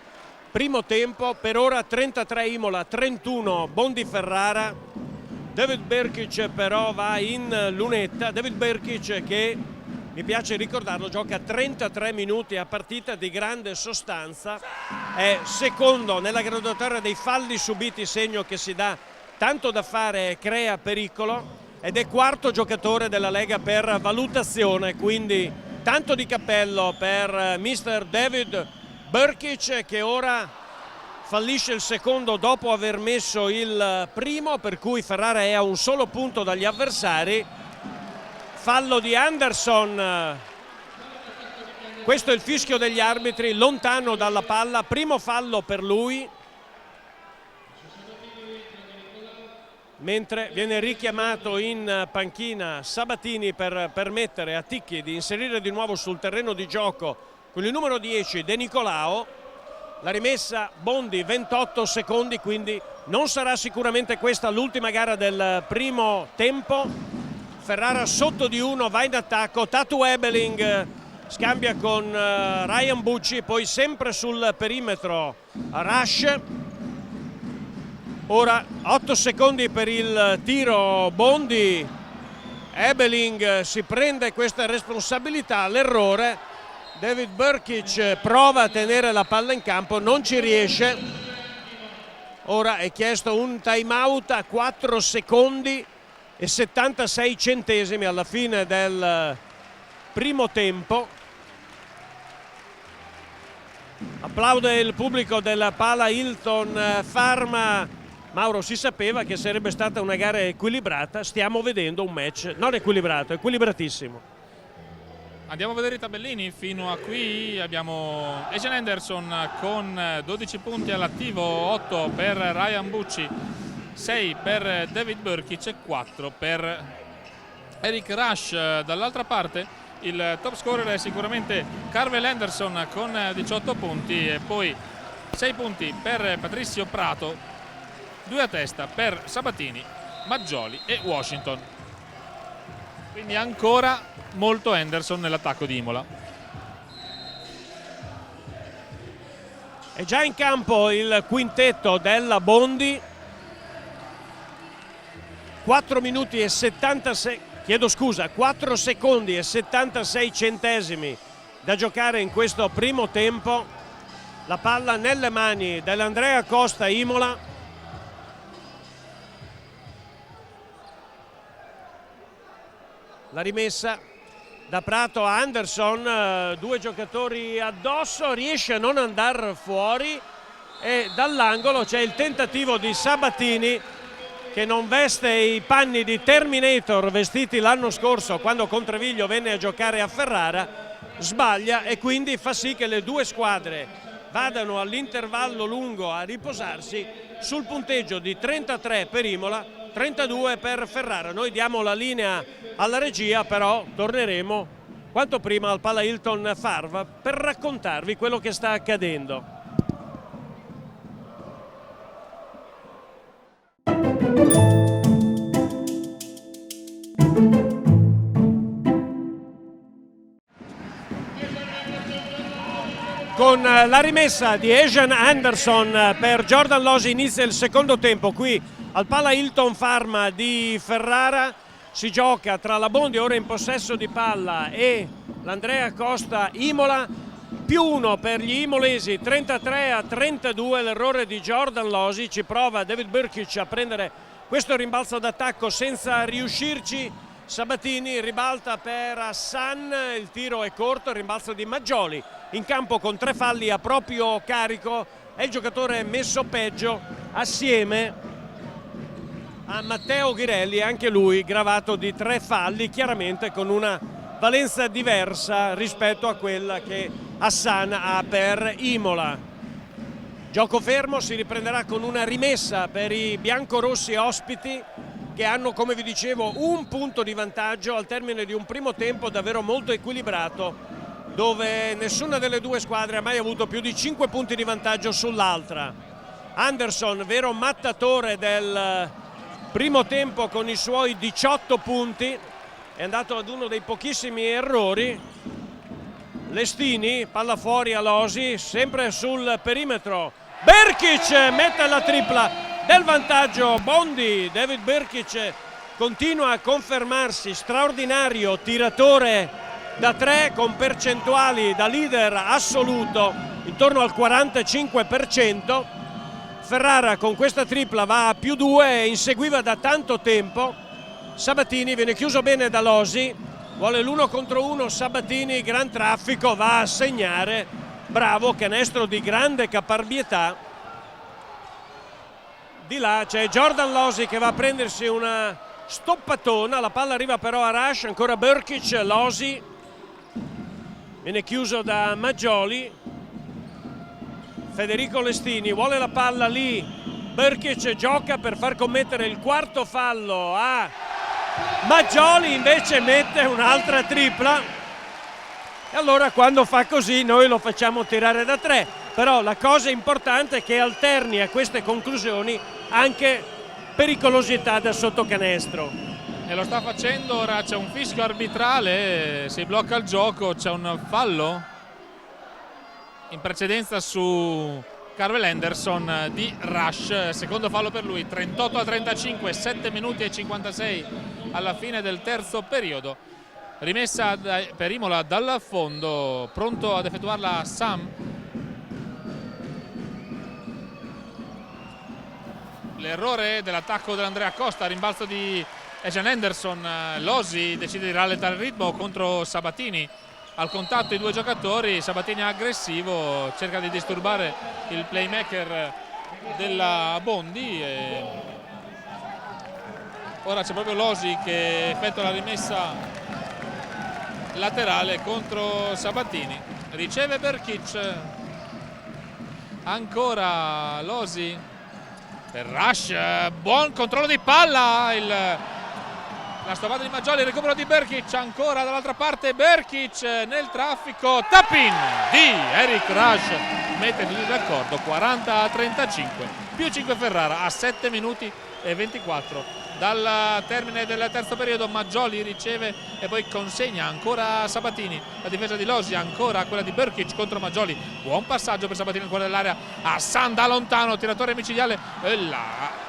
primo tempo. Per ora 33 Imola, 31 Bondi Ferrara. David Brkic però va in lunetta. David Brkic, che mi piace ricordarlo, gioca 33 minuti a partita, di grande sostanza, è secondo nella graduatoria dei falli subiti, segno che si dà tanto da fare e crea pericolo, ed è quarto giocatore della Lega per valutazione, quindi tanto di cappello per mister David Brkic, che ora fallisce il secondo dopo aver messo il primo, per cui Ferrara è a un solo punto dagli avversari. Fallo di Anderson, questo è il fischio degli arbitri, lontano dalla palla, primo fallo per lui, mentre viene richiamato in panchina Sabatini per permettere a Ticchi di inserire di nuovo sul terreno di gioco con il numero 10 De Nicolao. La rimessa Bondi, 28 secondi, quindi non sarà sicuramente questa l'ultima gara del primo tempo. Ferrara sotto di uno, va in attacco, Tatu Ebeling scambia con Ryan Bucci, poi sempre sul perimetro Rush. Ora 8 secondi per il tiro Bondi, Ebeling si prende questa responsabilità, l'errore. David Brkic prova a tenere la palla in campo, non ci riesce. Ora è chiesto un time out a 4 secondi e 76 centesimi alla fine del primo tempo. Applaude il pubblico della Pala Hilton Pharma. Mauro, si sapeva che sarebbe stata una gara equilibrata, stiamo vedendo un match non equilibrato, equilibratissimo. Andiamo a vedere i tabellini. Fino a qui abbiamo Asian Anderson con 12 punti all'attivo, 8 per Ryan Bucci, 6 per David Brkic e 4 per Eric Rush. Dall'altra parte il top scorer è sicuramente Carvel Anderson con 18 punti e poi 6 punti per Patrizio Prato, 2 a testa per Sabatini, Maggioli e Washington. Quindi ancora molto Anderson nell'attacco di Imola. È già in campo il quintetto della Bondi. 4 minuti e 76, chiedo scusa, 4 secondi e 76 centesimi da giocare in questo primo tempo. La palla nelle mani dell'Andrea Costa Imola. La rimessa da Prato a Anderson, 2 giocatori addosso, riesce a non andare fuori e dall'angolo c'è il tentativo di Sabatini, che non veste i panni di Terminator vestiti l'anno scorso quando Contreviglio venne a giocare a Ferrara, sbaglia e quindi fa sì che le due squadre vadano all'intervallo lungo a riposarsi sul punteggio di 33 per Imola, 32 per Ferrara. Noi diamo la linea alla regia, però torneremo quanto prima al Pala Hilton Pharma per raccontarvi quello che sta accadendo. Con la rimessa di Asian Anderson per Jordan Losi inizia il secondo tempo qui al Pala Hilton Pharma di Ferrara. Si gioca tra la Bondi, ora in possesso di palla, e l'Andrea Costa Imola, +1 per gli imolesi, 33 a 32, l'errore di Jordan Losi. Ci prova David Brkic a prendere questo rimbalzo d'attacco senza riuscirci. Sabatini ribalta per Hassan, il tiro è corto, il rimbalzo di Maggioli in campo con 3 falli a proprio carico, è il giocatore messo peggio assieme a Matteo Ghirelli, anche lui gravato di 3 falli, chiaramente con una valenza diversa rispetto a quella che Hassan ha per Imola. Gioco fermo, si riprenderà con una rimessa per i biancorossi ospiti, che hanno, come vi dicevo, un punto di vantaggio al termine di un primo tempo davvero molto equilibrato, dove nessuna delle due squadre ha mai avuto più di 5 punti di vantaggio sull'altra. Anderson, vero mattatore del primo tempo con i suoi 18 punti, è andato ad uno dei pochissimi errori. Lestini, palla fuori a Losi, sempre sul perimetro. Brkic mette la tripla del vantaggio. Bondi, David Brkic continua a confermarsi straordinario tiratore da 3 con percentuali da leader assoluto intorno al 45%. Ferrara con questa tripla va a +2 e inseguiva da tanto tempo. Sabatini viene chiuso bene da Losi, vuole l'1 contro 1 Sabatini, gran traffico, va a segnare, bravo, canestro di grande caparbietà. Di là c'è Jordan Losi che va a prendersi una stoppatona, la palla arriva però a Rush, ancora Brkic, Losi viene chiuso da Maggioli. Federico Lestini vuole la palla lì, Brkic gioca per far commettere il quarto fallo a Maggioli, invece mette un'altra tripla e allora quando fa così noi lo facciamo tirare da 3, però la cosa importante è che alterni a queste conclusioni anche pericolosità da sottocanestro. E lo sta facendo, ora c'è un fischio arbitrale, si blocca il gioco, c'è un fallo in precedenza su Carvel Henderson di Rush, secondo fallo per lui, 38-35, 7 minuti e 56 alla fine del terzo periodo. Rimessa per Imola dal fondo, pronto ad effettuarla Sam. L'errore dell'attacco dell'Andrea Costa, rimbalzo di Ejan Henderson, Losi decide di rallentare il ritmo contro Sabatini. Al contatto i due giocatori, Sabatini è aggressivo, cerca di disturbare il playmaker della Bondi e ora c'è proprio Losi che effettua la rimessa laterale contro Sabatini. Riceve Brkic, ancora Losi per Rush, buon controllo di palla, la stoppata di Maggioli, il recupero di Brkic, ancora dall'altra parte Brkic nel traffico, tap-in di Eric Rush, mette tutti d'accordo, 40-35, più 5 Ferrara a 7 minuti e 24 dal termine del terzo periodo. Maggioli riceve e poi consegna ancora a Sabatini, la difesa di Losi, ancora quella di Brkic contro Maggioli, buon passaggio per Sabatini nel cuore dell'area, Hassan da lontano, tiratore micidiale e là.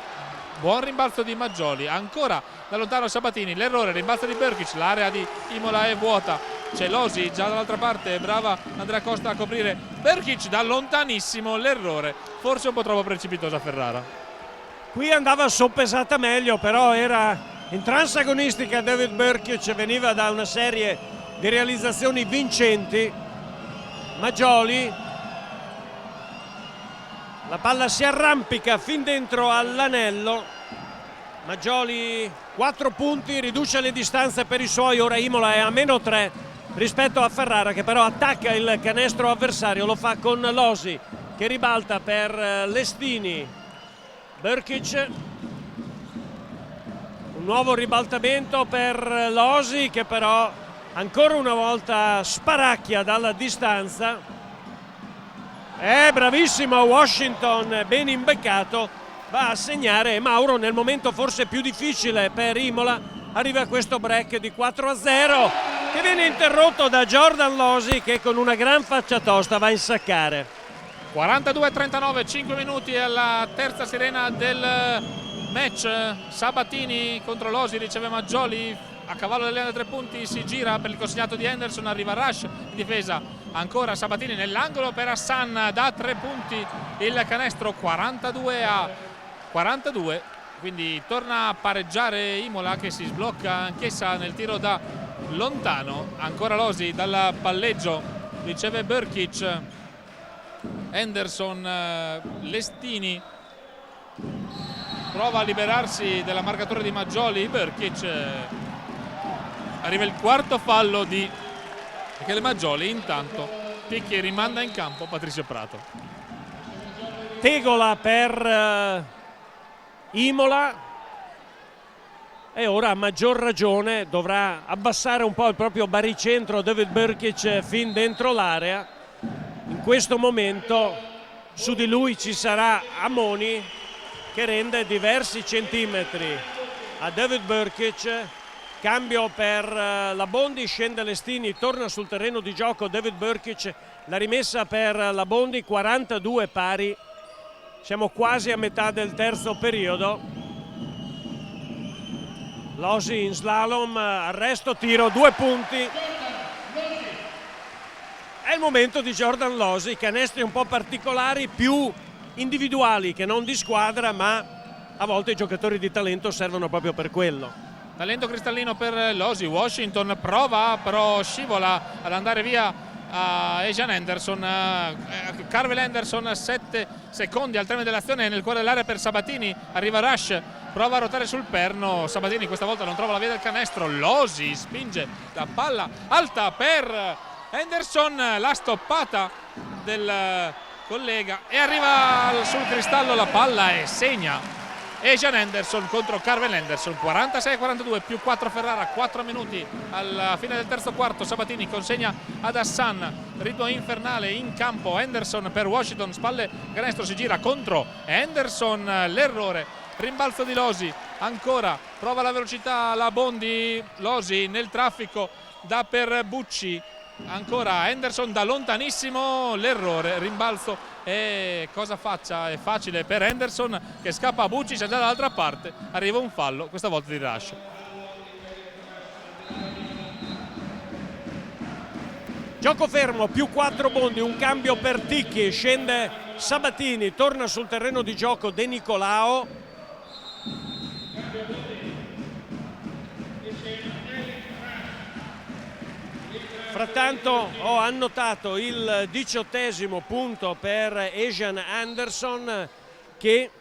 Buon rimbalzo di Maggioli, ancora da lontano Sabatini, l'errore, rimbalzo di Brkic, l'area di Imola è vuota, c'è Losi già dall'altra parte, brava Andrea Costa a coprire Brkic da lontanissimo, l'errore, forse un po' troppo precipitosa Ferrara. Qui andava soppesata meglio, però era in transagonistica David Brkic, veniva da una serie di realizzazioni vincenti. Maggioli, la palla si arrampica fin dentro all'anello. Maggioli 4 punti, riduce le distanze per i suoi, ora Imola è a -3 rispetto a Ferrara che però attacca il canestro avversario, lo fa con Losi che ribalta per Lestini. Brkic, un nuovo ribaltamento per Losi che però ancora una volta sparacchia dalla distanza. Bravissimo Washington, ben imbeccato, va a segnare e Mauro nel momento forse più difficile per Imola arriva questo break di 4-0 che viene interrotto da Jordan Losi che con una gran faccia tosta va a insaccare. 42-39, 5 minuti alla terza sirena del match. Sabatini contro Losi, riceve Maggioli a cavallo delle linee da 3 punti, si gira per il consegnato di Henderson, arriva Rush in difesa, ancora Sabatini nell'angolo per Hassan da 3 punti il canestro, 42-42, quindi torna a pareggiare Imola che si sblocca anch'essa nel tiro da lontano. Ancora Losi dal palleggio, riceve Brkic, Henderson, Lestini prova a liberarsi della marcatura di Maggioli, Brkic, arriva il quarto fallo di Michele Maggioli, intanto Picchi rimanda in campo Patrizio Prato. Tegola per Imola e ora a maggior ragione dovrà abbassare un po' il proprio baricentro David Brkic fin dentro l'area. In questo momento su di lui ci sarà Amoni che rende diversi centimetri a David Brkic Cambio per la Bondi, scende Lestini, torna sul terreno di gioco David Brkic, la rimessa per la Bondi, 42 pari, siamo quasi a metà del terzo periodo. Losi in slalom, arresto, tiro, 2 punti. È il momento di Jordan Losi, canestri un po' particolari, più individuali che non di squadra, ma a volte i giocatori di talento servono proprio per quello. Talento cristallino per Losi. Washington prova, però scivola ad andare via a Asian Anderson. Carvel Anderson, 7 secondi al termine dell'azione nel cuore dell'area per Sabatini. Arriva Rush, prova a ruotare sul perno. Sabatini questa volta non trova la via del canestro. Losi spinge la palla alta per Anderson, la stoppata del collega e arriva sul cristallo la palla e segna Asian Anderson contro Carvel Anderson. 46-42 più 4 Ferrara, 4 minuti alla fine del terzo quarto. Sabatini consegna ad Hassan, ritmo infernale in campo. Anderson per Washington, spalle canestro, si gira contro Anderson, l'errore, rimbalzo di Losi, ancora prova la velocità la Bondi. Losi nel traffico, dà per Bucci, ancora Anderson da lontanissimo, l'errore, rimbalzo e cosa faccia? È facile per Anderson che scappa a Bucci, si è già dall'altra parte, arriva un fallo, questa volta di Rush. Gioco fermo, più 4 Bondi, un cambio per Ticchi, scende Sabatini, torna sul terreno di gioco De Nicolao. Frattanto ho annotato il 18° punto per Asian Anderson, che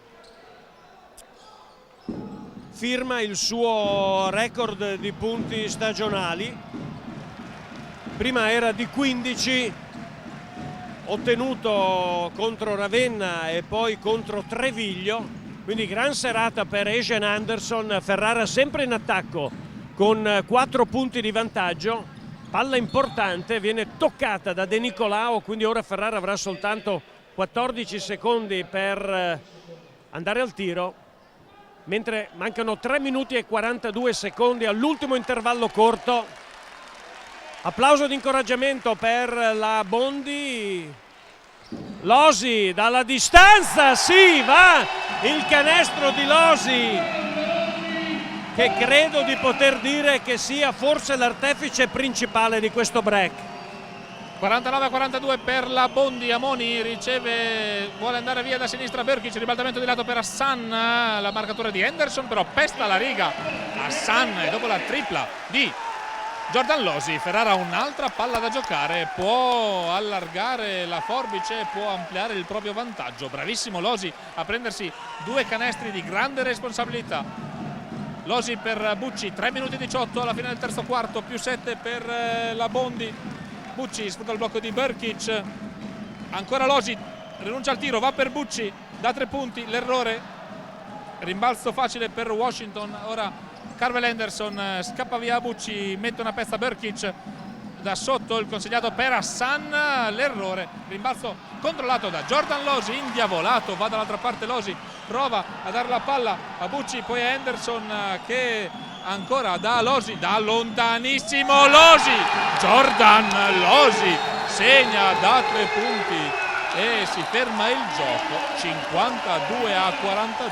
firma il suo record di punti stagionali. Prima era di 15, ottenuto contro Ravenna e poi contro Treviglio, quindi gran serata per Asian Anderson. Ferrara sempre in attacco con 4 punti di vantaggio. Palla importante, viene toccata da De Nicolao, quindi ora Ferrara avrà soltanto 14 secondi per andare al tiro, mentre mancano 3 minuti e 42 secondi all'ultimo intervallo corto. Applauso di incoraggiamento per la Bondi. Losi dalla distanza, sì, va il canestro di Losi, che credo di poter dire che sia forse l'artefice principale di questo break. 49-42 per la Bondi. Amoni riceve, vuole andare via da sinistra Brkic, ribaltamento di lato per Hassan, la marcatura di Anderson però pesta la riga Hassan, e dopo la tripla di Jordan Losi Ferrara ha un'altra palla da giocare, può allargare la forbice, può ampliare il proprio vantaggio. Bravissimo Losi a prendersi 2 canestri di grande responsabilità. Losi per Bucci, 3 minuti e 18 alla fine del terzo quarto, più 7 per la Bondi. Bucci sfrutta il blocco di Brkic, ancora Losi, rinuncia al tiro, va per Bucci, da 3 punti, l'errore, rimbalzo facile per Washington. Ora Carvel Anderson scappa via Bucci, mette una pezza Brkic da sotto, il consegnato per Hassan, l'errore, rimbalzo controllato da Jordan Losi, indiavolato, va dall'altra parte Losi, prova a dare la palla a Bucci, poi a Anderson che ancora da Losi, da lontanissimo Losi, Jordan Losi segna da 3 punti e si ferma il gioco. 52-42,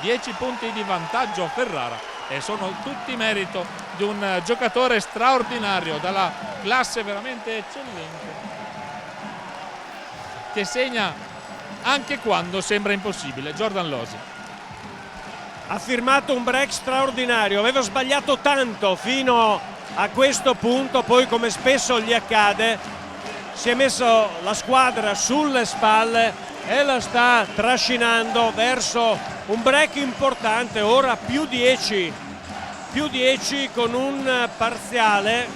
10 punti di vantaggio Ferrara, e sono tutti merito di un giocatore straordinario, dalla classe veramente eccellente, che segna anche quando sembra impossibile. Jordan Losi ha firmato un break straordinario, aveva sbagliato tanto fino a questo punto, poi come spesso gli accade si è messo la squadra sulle spalle e la sta trascinando verso un break importante. Ora più 10 con un parziale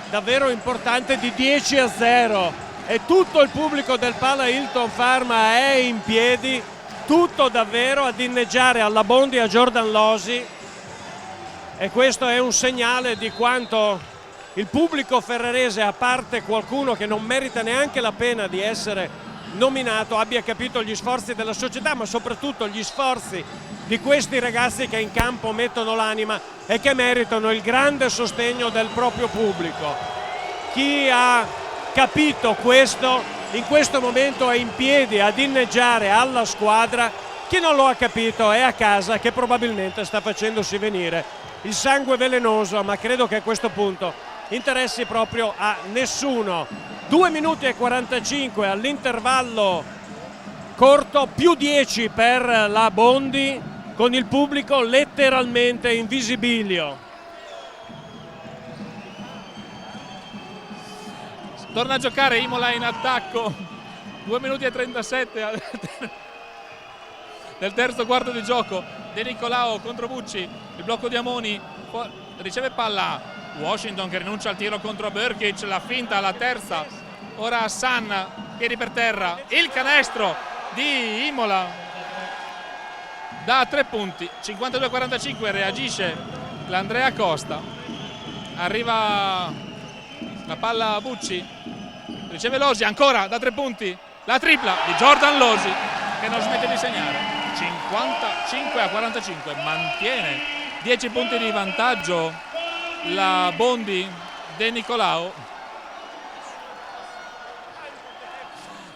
davvero importante di 10-0, e tutto il pubblico del Pala Hilton Pharma è in piedi, tutto davvero ad inneggiare alla Bondi e a Jordan Losi, e questo è un segnale di quanto il pubblico ferrarese, a parte qualcuno che non merita neanche la pena di essere nominato, abbia capito gli sforzi della società, ma soprattutto gli sforzi di questi ragazzi che in campo mettono l'anima e che meritano il grande sostegno del proprio pubblico. Chi ha capito questo in questo momento è in piedi ad inneggiare alla squadra. Chi non lo ha capito è a casa, che probabilmente sta facendosi venire il sangue velenoso, ma credo che a questo punto interessi proprio a nessuno. 2 minuti e 45 all'intervallo corto, più 10 per la Bondi, con il pubblico letteralmente in visibilio. Torna a giocare Imola in attacco, 2 minuti e 37 del terzo quarto di gioco. De Nicolao contro Bucci, il blocco di Amoni, riceve palla Washington che rinuncia al tiro contro Brkic, la finta alla terza, ora Hassan, piedi per terra, il canestro di Imola da 3 punti, 52-45, reagisce l'Andrea Costa, arriva la palla a Bucci, riceve Losi ancora da 3 punti, la tripla di Jordan Losi che non smette di segnare. 55-45, mantiene 10 punti di vantaggio la Bondi. De Nicolao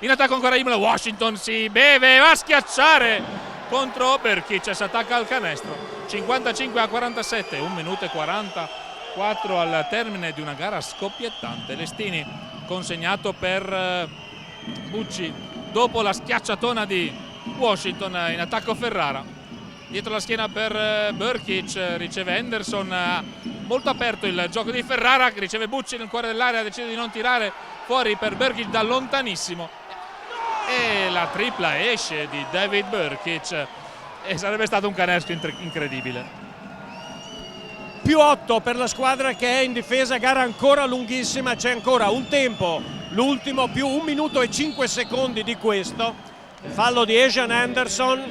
in attacco ancora Imola, Washington si beve, va a schiacciare contro Brkic, si attacca al canestro. 55-47, 1 minuto e 44 al termine di una gara scoppiettante. Lestini consegnato per Bucci dopo la schiacciatona di Washington, in attacco Ferrara, dietro la schiena per Brkic, riceve Henderson, molto aperto il gioco di Ferrara, che riceve Bucci nel cuore dell'area, decide di non tirare, fuori per Brkic da lontanissimo e la tripla esce di David Brkic e sarebbe stato un canestro incredibile. Più 8 per la squadra che è in difesa, gara ancora lunghissima, c'è ancora un tempo, l'ultimo, più 1 minuto e 5 secondi di questo. Il fallo di Asian Anderson.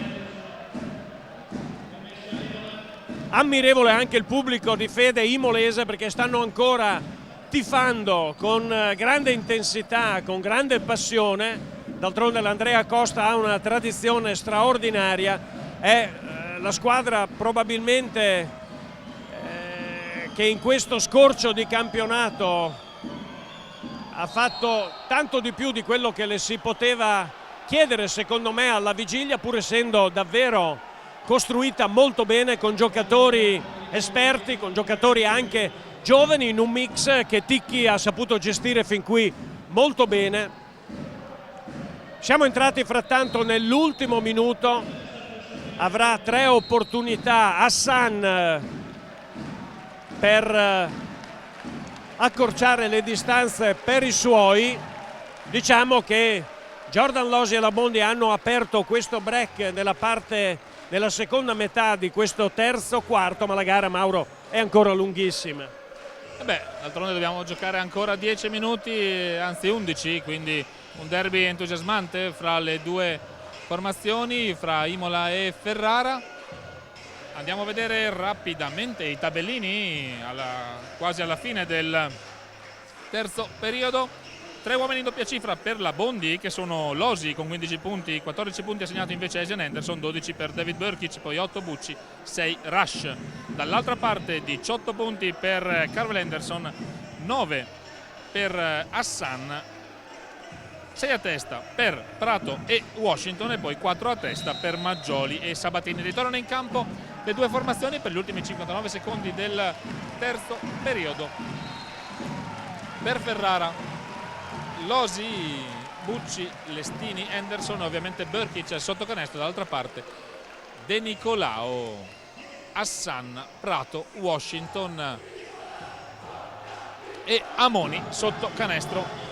Ammirevole anche il pubblico di fede imolese, perché stanno ancora tifando con grande intensità, con grande passione. D'altronde l'Andrea Costa ha una tradizione straordinaria, è la squadra probabilmente che in questo scorcio di campionato ha fatto tanto di più di quello che le si poteva chiedere, secondo me, alla vigilia, pur essendo davvero costruita molto bene, con giocatori esperti, con giocatori anche giovani, in un mix che Ticchi ha saputo gestire fin qui molto bene. Siamo entrati frattanto nell'ultimo minuto, avrà 3 opportunità Hassan per accorciare le distanze per i suoi. Diciamo che Jordan Losi e la Bondi hanno aperto questo break nella seconda metà di questo terzo quarto, ma la gara, Mauro, è ancora lunghissima. D'altronde dobbiamo giocare ancora 10 minuti, anzi 11, quindi un derby entusiasmante fra le due formazioni, fra Imola e Ferrara. Andiamo a vedere rapidamente i tabellini quasi alla fine del terzo periodo. 3 uomini in doppia cifra per la Bondi, che sono Losi con 15 punti, 14 punti assegnato invece a Asian Anderson, 12 per David Brkic, poi 8 Bucci, 6 Rush. Dall'altra parte 18 punti per Carvel Henderson, 9 per Hassan, 6 a testa per Prato e Washington e poi 4 a testa per Maggioli e Sabatini. Ritornano in campo le due formazioni per gli ultimi 59 secondi del terzo periodo. Per Ferrara Losi, Bucci, Lestini, Henderson, ovviamente Brkic sotto canestro. Dall'altra parte De Nicolao, Hassan, Prato, Washington e Amoni sotto canestro.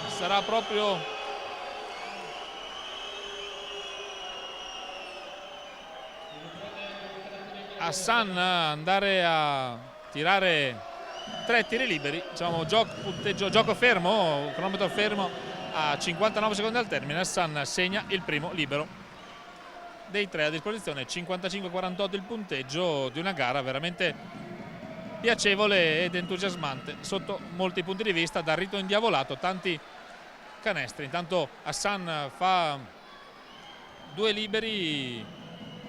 Sarà proprio Hassan andare a tirare 3 tiri liberi, diciamo gioco fermo, cronometro fermo a 59 secondi al termine. Hassan segna il primo libero dei 3 a disposizione. 55-48 il punteggio di una gara veramente piacevole ed entusiasmante sotto molti punti di vista, dal rito indiavolato, tanti canestri. Intanto Hassan fa 2 liberi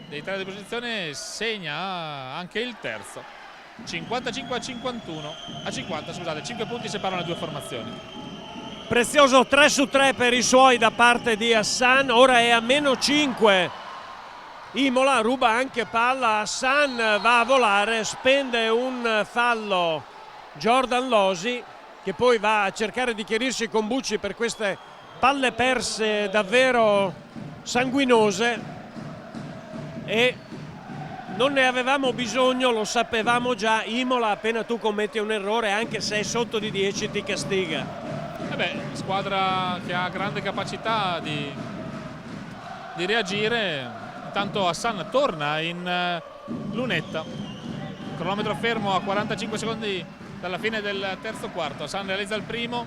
dei tre di posizione segna anche il terzo. 55 a 50, scusate, 5 punti separano le due formazioni. Prezioso 3 su 3 per i suoi da parte di Hassan, ora è a -5. Imola ruba anche palla, Hassan va a volare, spende un fallo Jordan Losi, che poi va a cercare di chiarirsi con Bucci per queste palle perse davvero sanguinose, e non ne avevamo bisogno, lo sapevamo già. Imola, appena tu commetti un errore, anche se è sotto di 10, ti castiga. Squadra che ha grande capacità di reagire. Intanto Hassan torna in lunetta, cronometro fermo a 45 secondi dalla fine del terzo quarto. Hassan realizza il primo,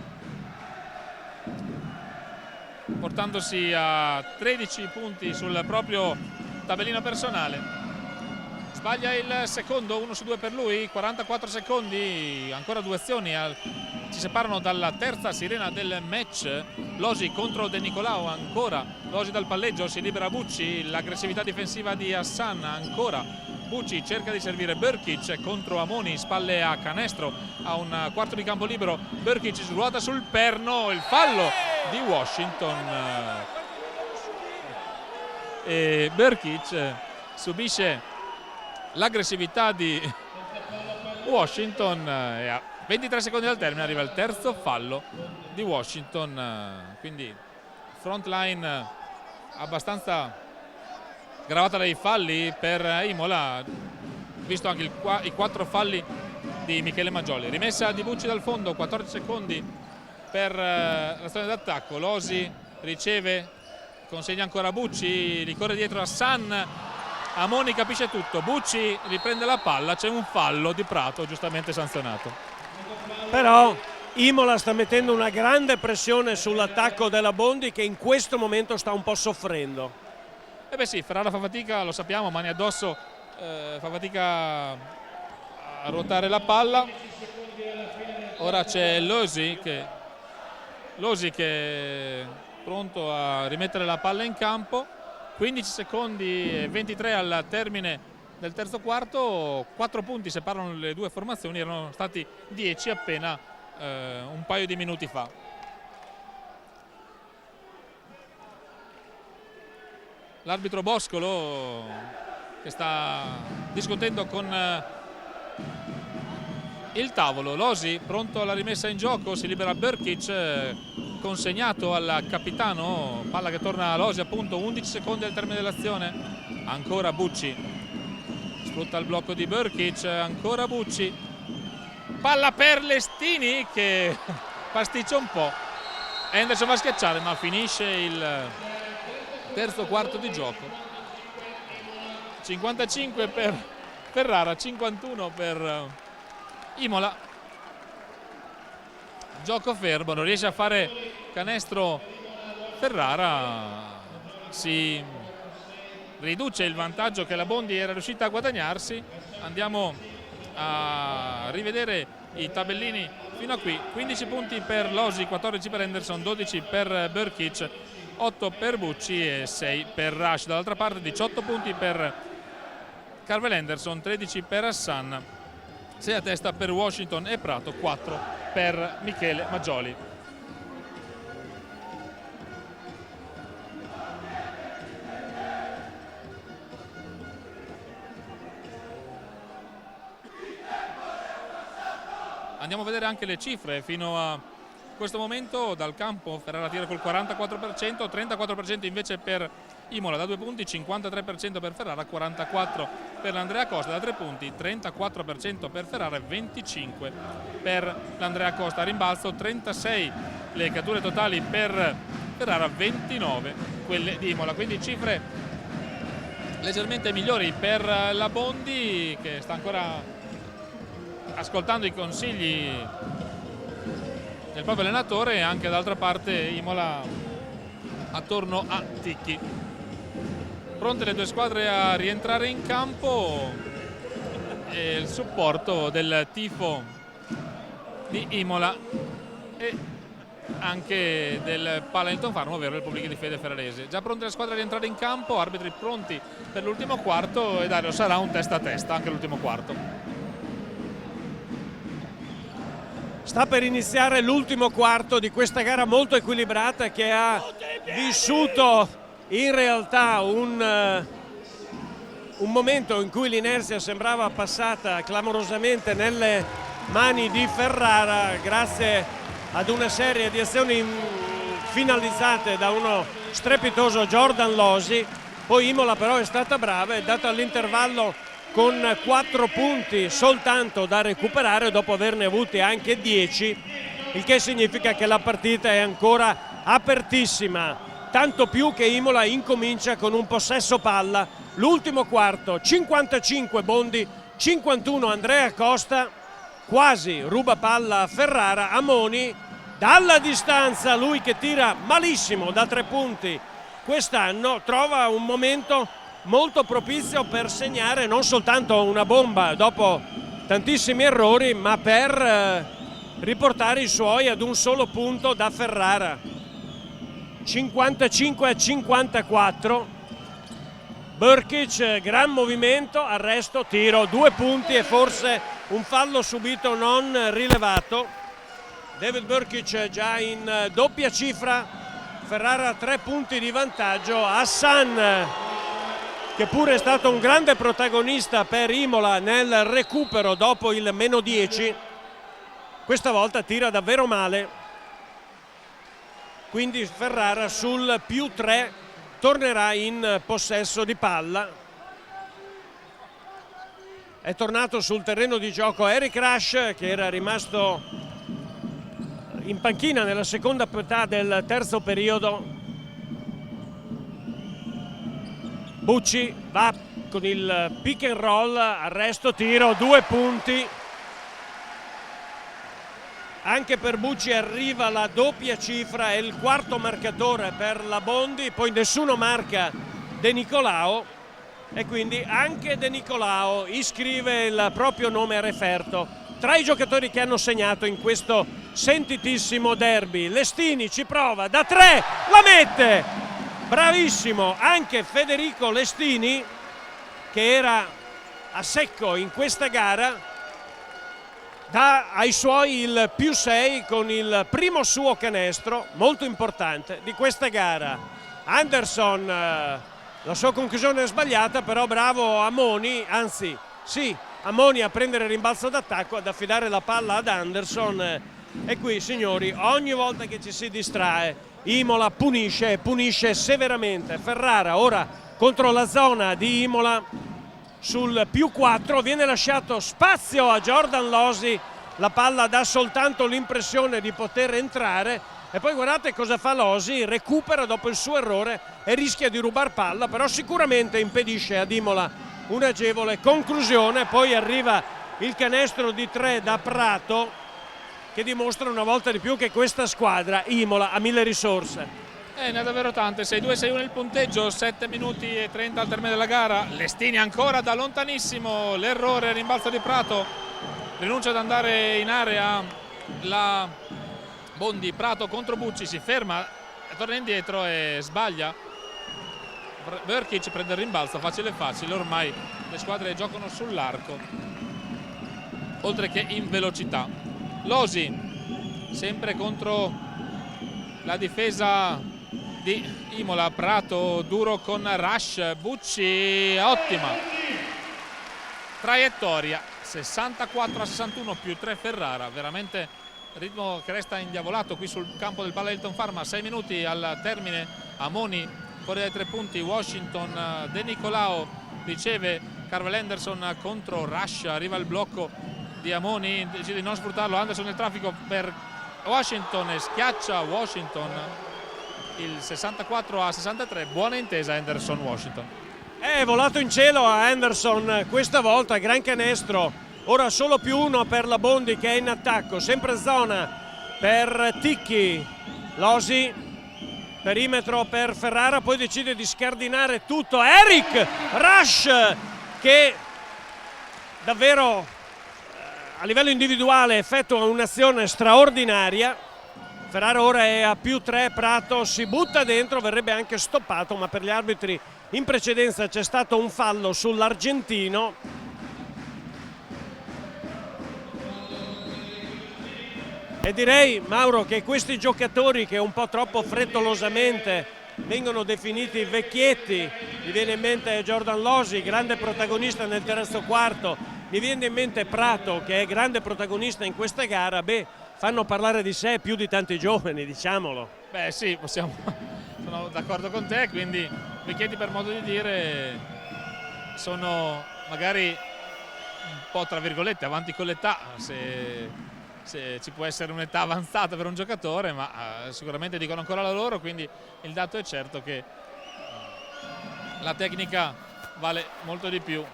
portandosi a 13 punti sul proprio tabellino personale. Sbaglia il secondo, 1 su 2 per lui, 44 secondi, ancora due azioni ci separano dalla terza sirena del match. Losi contro De Nicolao, ancora Losi dal palleggio, si libera Bucci, l'aggressività difensiva di Hassan, ancora Bucci cerca di servire Brkic contro Amoni, spalle a canestro, a un quarto di campo libero. Brkic sruota sul perno, il fallo di Washington, e Brkic subisce l'aggressività di Washington, e a 23 secondi dal termine arriva il terzo fallo di Washington, quindi front line abbastanza gravata dai falli per Imola, visto anche i 4 falli di Michele Maggioli. Rimessa di Bucci dal fondo, 14 secondi per l'azione d'attacco. Losi riceve, consegna ancora a Bucci, ricorre dietro Hassan, Amoni capisce tutto, Bucci riprende la palla, c'è un fallo di Prato giustamente sanzionato. Però Imola sta mettendo una grande pressione sull'attacco della Bondi, che in questo momento sta un po' soffrendo. Sì, Ferrara fa fatica, lo sappiamo, mani addosso, fa fatica a ruotare la palla. Ora c'è Losi che è pronto a rimettere la palla in campo. 15 secondi e 23 al termine del terzo quarto, 4 punti separano le due formazioni, erano stati 10 appena un paio di minuti fa. L'arbitro Boscolo, che sta discutendo con il tavolo. Losi pronto alla rimessa in gioco, si libera Brkic, consegnato al capitano, palla che torna a Losi, appunto 11 secondi al termine dell'azione. Ancora Bucci, sfrutta il blocco di Brkic, ancora Bucci, palla per Lestini che pasticcia un po'. Henderson va a schiacciare, ma finisce il terzo quarto di gioco. 55 per Ferrara, 51 per Imola. Gioco fermo, non riesce a fare canestro Ferrara, si riduce il vantaggio che la Bondi era riuscita a guadagnarsi. Andiamo a rivedere i tabellini fino a qui: 15 punti per Losi, 14 per Henderson, 12 per Brkic, 8 per Bucci e 6 per Rush. Dall'altra parte 18 punti per Carvel Henderson, 13 per Hassan, 6 a testa per Washington e Prato, 4 per Michele Maggioli. Andiamo a vedere anche le cifre fino a questo momento. Dal campo Ferrara tira col 44%, 34% invece per Imola da 2 punti, 53% per Ferrara, 44% per l'Andrea Costa da 3 punti, 34% per Ferrara e 25% per l'Andrea Costa. A rimbalzo 36 le catture totali per Ferrara, 29 quelle di Imola, quindi cifre leggermente migliori per la Bondi, che sta ancora ascoltando i consigli del proprio allenatore, e anche dall'altra parte Imola attorno a Ticchi. Pronte le due squadre a rientrare in campo, e il supporto del tifo di Imola e anche del Paddington Farm, ovvero il pubblico di fede ferrarese. Già pronte le squadre a rientrare in campo, arbitri pronti per l'ultimo quarto, e Dario sarà un testa a testa anche l'ultimo quarto. Sta per iniziare l'ultimo quarto di questa gara molto equilibrata, che ha vissuto in realtà un momento in cui l'inerzia sembrava passata clamorosamente nelle mani di Ferrara grazie ad una serie di azioni finalizzate da uno strepitoso Jordan Losi. Poi Imola però è stata brava, è data all'intervallo con 4 punti soltanto da recuperare dopo averne avuti anche 10, il che significa che la partita è ancora apertissima, tanto più che Imola incomincia con un possesso palla. L'ultimo quarto, 55 Bondi, 51 Andrea Costa, quasi ruba palla a Ferrara. Amoni dalla distanza, lui che tira malissimo da 3 punti quest'anno, trova un momento molto propizio per segnare non soltanto una bomba dopo tantissimi errori, ma per riportare i suoi ad un solo punto da Ferrara. 55-54, Brkic, gran movimento, arresto, tiro, 2 punti e forse un fallo subito non rilevato. David Brkic già in doppia cifra, Ferrara 3 punti di vantaggio. Hassan, che pure è stato un grande protagonista per Imola nel recupero dopo il -10, questa volta tira davvero male, quindi Ferrara sul +3 tornerà in possesso di palla. È tornato sul terreno di gioco Eric Rush, che era rimasto in panchina nella seconda metà del terzo periodo. Bucci va con il pick and roll, arresto, tiro, 2 punti. Anche per Bucci arriva la doppia cifra, è il quarto marcatore per la Bondi, poi nessuno marca De Nicolao e quindi anche De Nicolao iscrive il proprio nome a referto tra i giocatori che hanno segnato in questo sentitissimo derby. Lestini ci prova da 3, la mette, bravissimo anche Federico Lestini, che era a secco in questa gara, dà ai suoi il +6 con il primo suo canestro molto importante di questa gara. Anderson, la sua conclusione è sbagliata, però bravo Amoni, anzi sì, Amoni a prendere il rimbalzo d'attacco, ad affidare la palla ad Anderson. E qui, signori, ogni volta che ci si distrae Imola punisce, punisce severamente. Ferrara ora contro la zona di Imola sul +4, viene lasciato spazio a Jordan Losi, la palla dà soltanto l'impressione di poter entrare e poi guardate cosa fa Losi, recupera dopo il suo errore e rischia di rubar palla, però sicuramente impedisce ad Imola un'agevole conclusione. Poi arriva il canestro di 3 da Prato, che dimostra una volta di più che questa squadra Imola ha 1000 risorse. Ne ha davvero tante, 6-2-6-1 il punteggio, 7 minuti e 30 al termine della gara. Lestini ancora da lontanissimo, l'errore, rimbalzo di Prato, rinuncia ad andare in area la Bondi. Prato contro Bucci, si ferma, torna indietro e sbaglia. Brkic prende il rimbalzo, facile facile, ormai le squadre giocano sull'arco oltre che in velocità. Losi sempre contro la difesa di Imola, Prato duro con Rush, Bucci, ottima traiettoria, 64-61 +3 Ferrara, veramente ritmo che resta indiavolato qui sul campo del Paddington Farm. A 6 minuti al termine, Amoni fuori dai 3 punti, Washington, De Nicolao riceve Carvel Anderson contro Rush, arriva il blocco di Amoni, decide di non sfruttarlo, Anderson nel traffico per Washington e schiaccia Washington, il 64-63, buona intesa Anderson-Washington. È volato in cielo a Anderson questa volta, gran canestro, ora solo +1 per la Bondi che è in attacco, sempre zona per Ticchi, Losi, perimetro per Ferrara, poi decide di scardinare tutto Eric Rush, che davvero a livello individuale effettua un'azione straordinaria. Ferrara ora è a +3, Prato si butta dentro, verrebbe anche stoppato, ma per gli arbitri in precedenza c'è stato un fallo sull'argentino. E direi, Mauro, che questi giocatori che un po' troppo frettolosamente vengono definiti vecchietti, mi viene in mente Jordan Losi, grande protagonista nel terzo quarto, mi viene in mente Prato che è grande protagonista in questa gara, fanno parlare di sé più di tanti giovani, diciamolo. Beh sì, sono d'accordo con te, quindi vecchietti per modo di dire sono magari un po' tra virgolette avanti con l'età, se ci può essere un'età avanzata per un giocatore, ma sicuramente dicono ancora la loro, quindi il dato è certo che la tecnica vale molto di più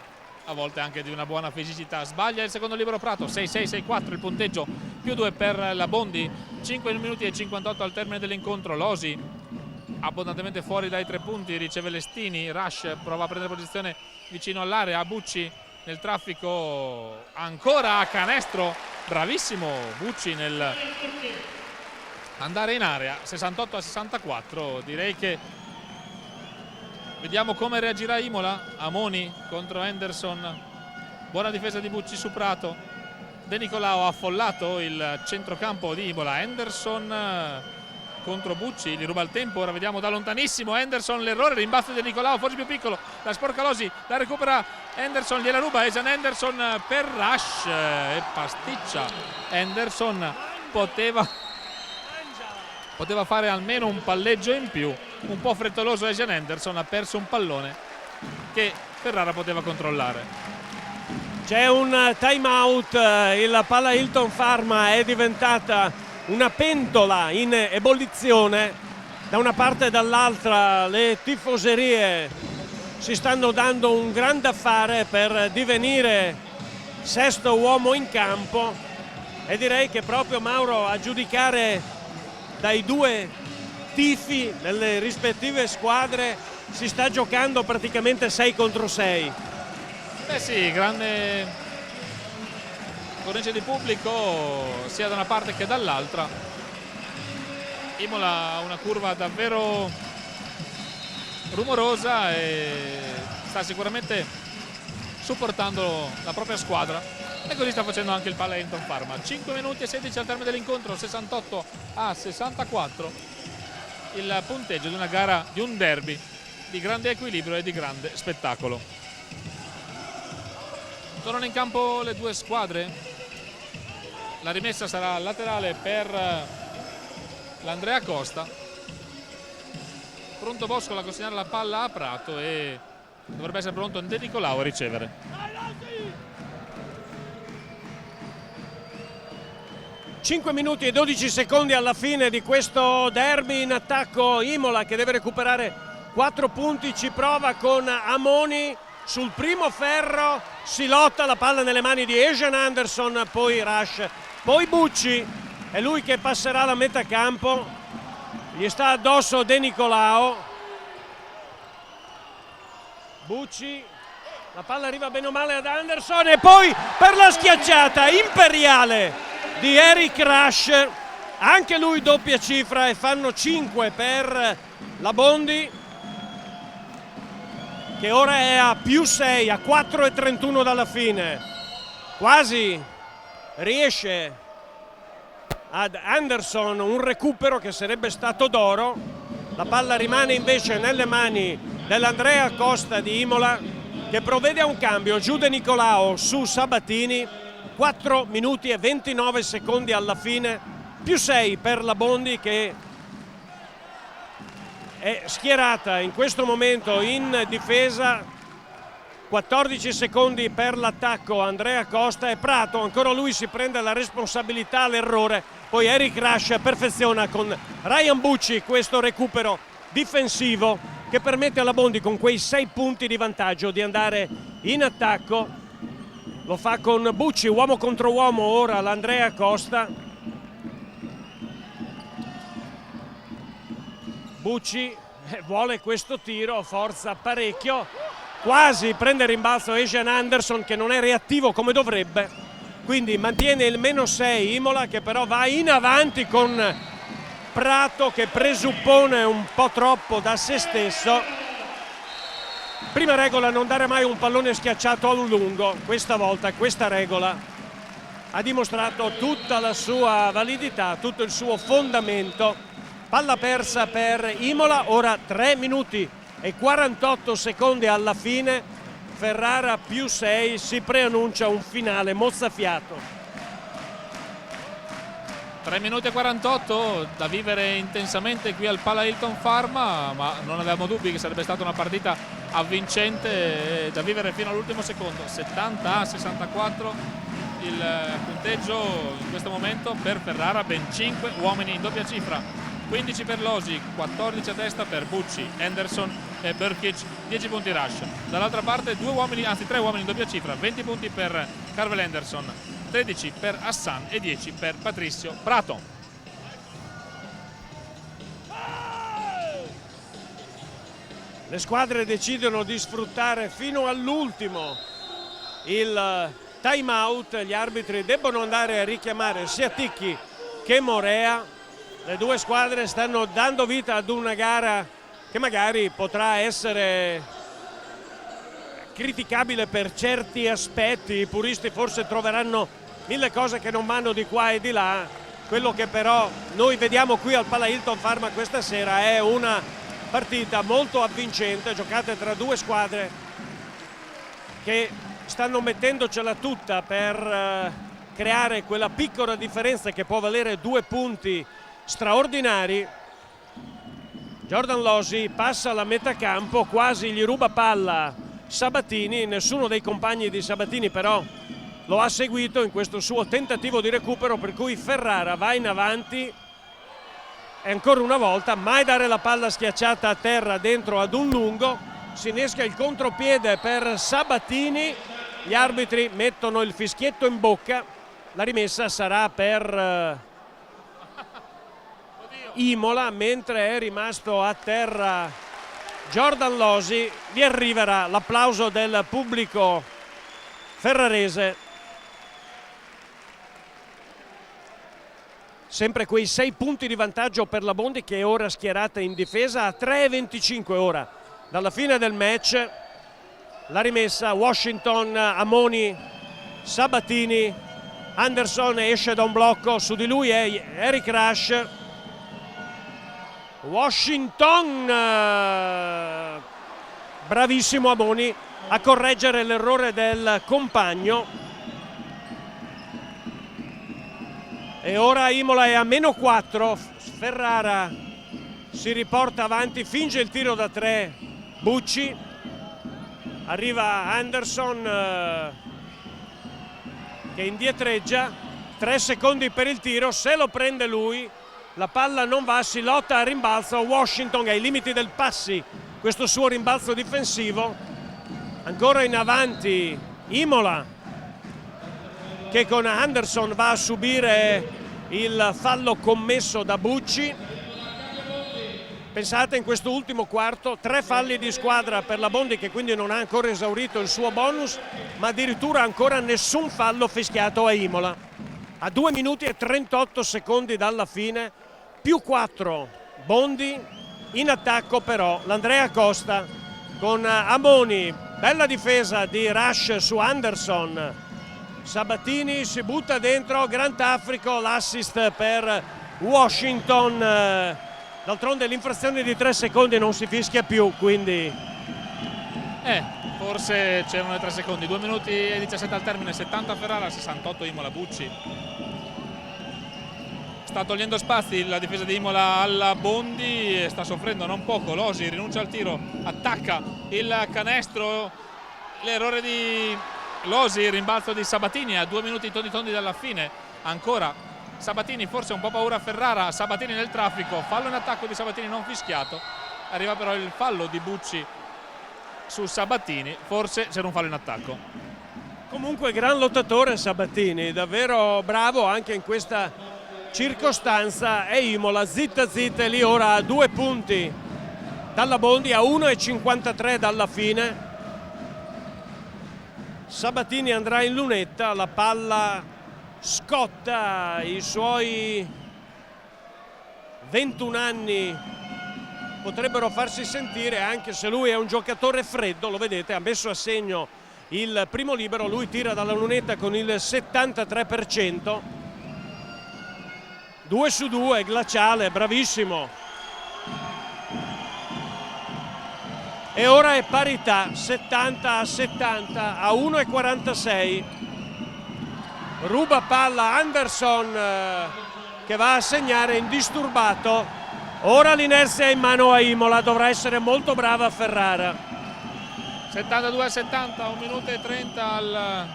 a volte anche di una buona fisicità. Sbaglia il secondo libero Prato, 6-6-6-4 il punteggio, +2 per la Bondi, 5 minuti e 58 al termine dell'incontro. Losi abbondantemente fuori dai 3 punti, riceve Lestini, Rush prova a prendere posizione vicino all'area, Bucci nel traffico, ancora a canestro, bravissimo Bucci nel andare in area, 68-64, direi che vediamo come reagirà Imola. Amoni contro Henderson, buona difesa di Bucci su Prato. De Nicolao ha affollato il centrocampo di Imola. Henderson contro Bucci, gli ruba il tempo, ora vediamo da lontanissimo Henderson l'errore, rimbalzo di De Nicolao, forse più piccolo, la sporca Losi, la recupera Henderson, gliela ruba Esan Henderson per Rush e pasticcia. Henderson poteva fare almeno un palleggio in più, un po' frettoloso Esan Henderson, ha perso un pallone che Ferrara poteva controllare. C'è un time out, la palla Hilton Pharma è diventata una pentola in ebollizione, da una parte e dall'altra le tifoserie si stanno dando un gran da fare per divenire sesto uomo in campo, e direi che proprio, Mauro, a giudicare dai due tifi delle rispettive squadre si sta giocando praticamente 6 contro 6. Beh sì, grande cornice di pubblico sia da una parte che dall'altra. Imola ha una curva davvero rumorosa e sta sicuramente supportando la propria squadra, e così sta facendo anche il Hilton Pharma. 5 minuti e 16 al termine dell'incontro, 68-64 il punteggio di una gara, di un derby di grande equilibrio e di grande spettacolo. Tornano in campo le due squadre. La rimessa sarà laterale per l'Andrea Costa. Pronto Boscola a consegnare la palla a Prato e dovrebbe essere pronto De Nicolao a ricevere. Cinque minuti e 12 secondi alla fine di questo derby. In attacco Imola che deve recuperare 4 punti, ci prova con Amoni sul primo ferro, si lotta, la palla nelle mani di Esan Henderson, poi Rush, poi Bucci, è lui che passerà la metà campo, gli sta addosso De Nicolao. Bucci, la palla arriva bene o male ad Henderson e poi per la schiacciata imperiale di Eric Rush, anche lui doppia cifra, e fanno 5 per la Bondi, che ora è a +6, a 4,31 dalla fine. Quasi riesce ad Henderson un recupero che sarebbe stato d'oro. La palla rimane invece nelle mani dell'Andrea Costa di Imola, che provvede a un cambio. Giù De Nicolao su Sabatini, 4 minuti e 29 secondi alla fine, +6 per la Bondi, che è schierata in questo momento in difesa. 14 secondi per l'attacco Andrea Costa, e Prato ancora lui si prende la responsabilità, l'errore, poi Eric Rush perfeziona con Ryan Bucci questo recupero difensivo che permette alla Bondi, con quei 6 punti di vantaggio, di andare in attacco. Lo fa con Bucci, uomo contro uomo ora l'Andrea Costa. Bucci vuole questo tiro, forza parecchio, quasi prende il rimbalzo Esan Henderson, che non è reattivo come dovrebbe, quindi mantiene il -6 Imola, che però va in avanti con Prato che presuppone un po' troppo da se stesso. Prima regola: non dare mai un pallone schiacciato a un lungo. Questa volta questa regola ha dimostrato tutta la sua validità, tutto il suo fondamento. Palla persa per Imola, ora 3 minuti e 48 secondi alla fine. Ferrara più 6, si preannuncia un finale mozzafiato. 3 minuti e 48 da vivere intensamente qui al Pala Hilton Pharma, ma non avevamo dubbi che sarebbe stata una partita avvincente da vivere fino all'ultimo secondo. 70-64 il punteggio in questo momento per Ferrara, ben 5 uomini in doppia cifra, 15 per Losi, 14 a testa per Bucci, Henderson e Brkic, 10 punti Rush. Dall'altra parte 3 uomini in doppia cifra, 20 punti per Carvel Henderson, 13 per Hassan e 10 per Patricio Prato. Le squadre decidono di sfruttare fino all'ultimo il time out. Gli arbitri debbono andare a richiamare sia Ticchi che Morea. Le due squadre stanno dando vita ad una gara che magari potrà essere criticabile per certi aspetti. I puristi forse troveranno mille cose che non vanno di qua e di là. Quello che però noi vediamo qui al Pala Hilton Pharma questa sera è una partita molto avvincente, giocate tra due squadre che stanno mettendocela tutta per creare quella piccola differenza che può valere 2 punti straordinari. Jordan Losi passa alla metà campo, quasi gli ruba palla Sabatini. Nessuno dei compagni di Sabatini però lo ha seguito in questo suo tentativo di recupero, per cui Ferrara va in avanti e ancora una volta mai dare la palla schiacciata a terra dentro ad un lungo. Si innesca il contropiede per Sabatini, gli arbitri mettono il fischietto in bocca, la rimessa sarà per Imola, mentre è rimasto a terra Jordan Losi. Vi arriverà l'applauso del pubblico ferrarese. Sempre quei 6 punti di vantaggio per la Bondi, che è ora schierata in difesa a 3,25 ora dalla fine del match. La rimessa Washington, Amoni, Sabatini, Anderson esce da un blocco, su di lui è Eric Rush. Washington, bravissimo Amoni a correggere l'errore del compagno. E ora Imola è a -4, Ferrara si riporta avanti, finge il tiro da 3 Bucci, arriva Anderson che indietreggia, 3 secondi per il tiro, se lo prende lui, la palla non va, si lotta a rimbalzo. Washington ai limiti del passi questo suo rimbalzo difensivo. Ancora in avanti Imola, che con Anderson va a subire il fallo commesso da Bucci. Pensate, in questo ultimo quarto 3 falli di squadra per la Bondi, che quindi non ha ancora esaurito il suo bonus, ma addirittura ancora nessun fallo fischiato a Imola. A 2 minuti e 38 secondi dalla fine, +4 Bondi. In attacco però l'Andrea Costa con Amoni, bella difesa di Rush su Anderson. Sabatini si butta dentro, Grant Africo, l'assist per Washington. D'altronde l'infrazione di 3 secondi non si fischia più, quindi forse c'erano i 3 secondi. 2 minuti e 17 al termine, 70 Ferrara, 68 Imola. Bucci sta togliendo spazi la difesa di Imola alla Bondi e sta soffrendo non poco. Losi rinuncia al tiro, attacca il canestro, l'errore di Losi, il rimbalzo di Sabatini a 2 minuti tondi dalla fine. Ancora Sabatini, forse un po' paura a Ferrara, Sabatini nel traffico, fallo in attacco di Sabatini non fischiato, arriva però il fallo di Bucci su Sabatini, forse c'era un fallo in attacco. Comunque gran lottatore Sabatini, davvero bravo anche in questa circostanza. E Imola zitta zitta lì ora a 2 punti dalla Bondi, a 1,53 dalla fine. Sabatini andrà in lunetta, la palla scotta i suoi 21 anni potrebbero farsi sentire, anche se lui è un giocatore freddo, lo vedete, ha messo a segno il primo libero, lui tira dalla lunetta con il 73%, 2 su 2, glaciale, bravissimo. E ora è parità, 70-70 a 1,46. Ruba palla Anderson che va a segnare indisturbato. Ora l'inerzia è in mano a Imola, dovrà essere molto brava Ferrara. 72-70, 1 minuto e 30 al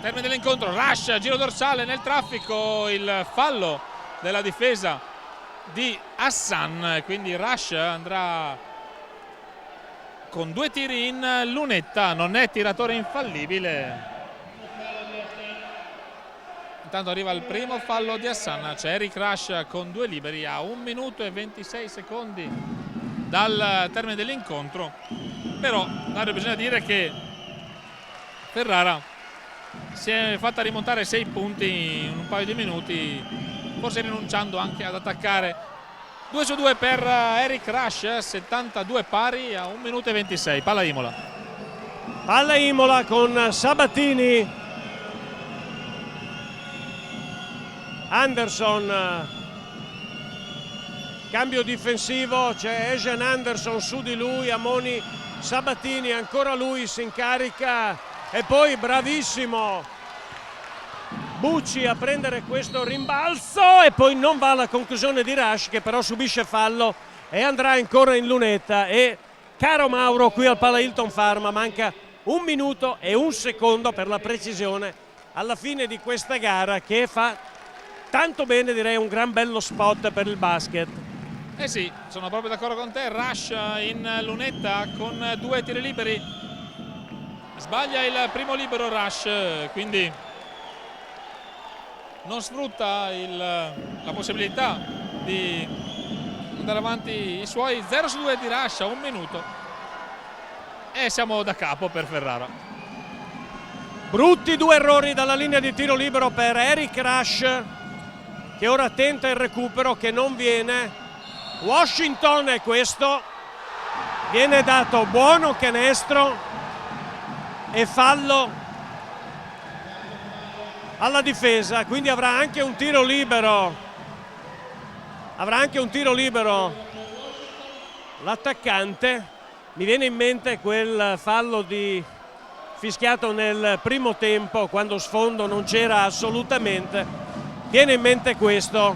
termine dell'incontro. Rush, giro dorsale nel traffico, il fallo della difesa di Hassan, quindi Rush andrà con 2 tiri in lunetta, non è tiratore infallibile. Intanto arriva il primo fallo di Hassan, c'è Eric Rush con 2 liberi a 1 minuto e 26 secondi dal termine dell'incontro. Però bisogna dire che Ferrara si è fatta rimontare 6 punti in un paio di minuti, forse rinunciando anche ad attaccare. 2 su 2 per Eric Rush, 72 pari a 1 minuto e 26. Palla Imola. Palla Imola con Sabatini. Anderson, cambio difensivo, c'è Asian Anderson su di lui, Amoni, Sabatini, ancora lui si incarica e poi bravissimo Bucci a prendere questo rimbalzo e poi non va alla conclusione di Rush, che però subisce fallo e andrà ancora in lunetta. E caro Mauro, qui al Pala Hilton Pharma manca 1 minuto e 1 secondo per la precisione alla fine di questa gara, che fa tanto bene, direi un gran bello spot per il basket. Eh sì, sono proprio d'accordo con te. Rush in lunetta con 2 tiri liberi, sbaglia il primo libero Rush, quindi non sfrutta la possibilità di andare avanti i suoi. 0 su 2 di Rush a 1 minuto e siamo da capo per Ferrara. Brutti 2 errori dalla linea di tiro libero per Eric Rush, che ora tenta il recupero, che non viene. Washington è questo, viene dato buono canestro e fallo alla difesa, quindi avrà anche un tiro libero. L'attaccante. Mi viene in mente quel fallo fischiato nel primo tempo, quando sfondo non c'era assolutamente. Viene in mente questo.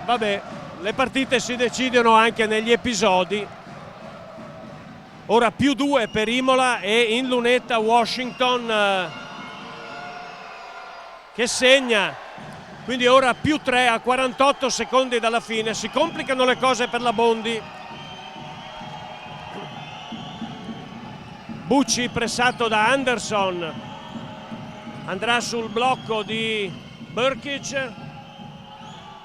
Vabbè, le partite si decidono anche negli episodi. Ora più 2 per Imola e in lunetta Washington che segna. Quindi ora più 3 a 48 secondi dalla fine. Si complicano le cose per la Bondi. Bucci pressato da Anderson. Andrà sul blocco di Brkic,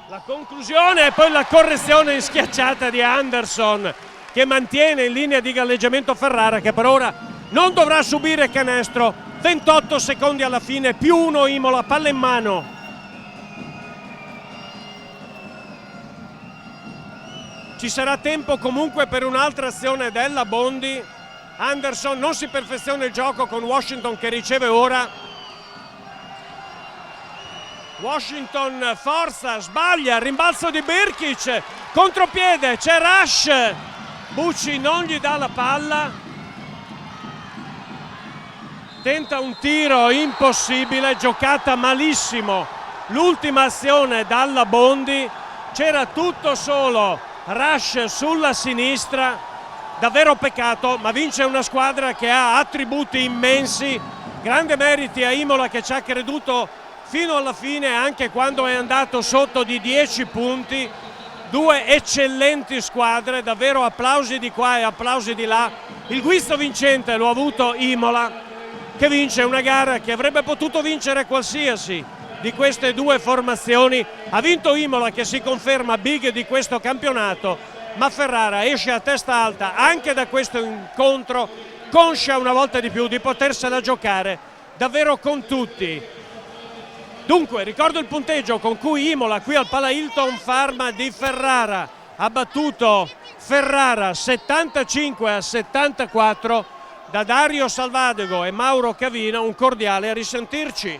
la conclusione e poi la correzione in schiacciata di Anderson, che mantiene in linea di galleggiamento Ferrara, che per ora non dovrà subire canestro. 28 secondi alla fine, più 1 Imola, palla in mano. Ci sarà tempo comunque per un'altra azione della Bondi. Anderson, non si perfeziona il gioco con Washington che riceve ora. Washington forza, sbaglia, rimbalzo di Brkic, contropiede, c'è Rush, Bucci non gli dà la palla, tenta un tiro impossibile, giocata malissimo l'ultima azione dalla Bondi, c'era tutto solo Rush sulla sinistra, davvero peccato, ma vince una squadra che ha attributi immensi, grande meriti a Imola che ci ha creduto fino alla fine, anche quando è andato sotto di 10 punti. 2 eccellenti squadre, davvero applausi di qua e applausi di là. Il guizzo vincente lo ha avuto Imola, che vince una gara che avrebbe potuto vincere qualsiasi di queste 2 formazioni. Ha vinto Imola, che si conferma big di questo campionato, ma Ferrara esce a testa alta anche da questo incontro, conscia una volta di più di potersela giocare davvero con tutti. Dunque, ricordo il punteggio con cui Imola qui al Pala Hilton Pharma di Ferrara ha battuto Ferrara 75-74. Da Dario Salvadego e Mauro Cavino un cordiale a risentirci.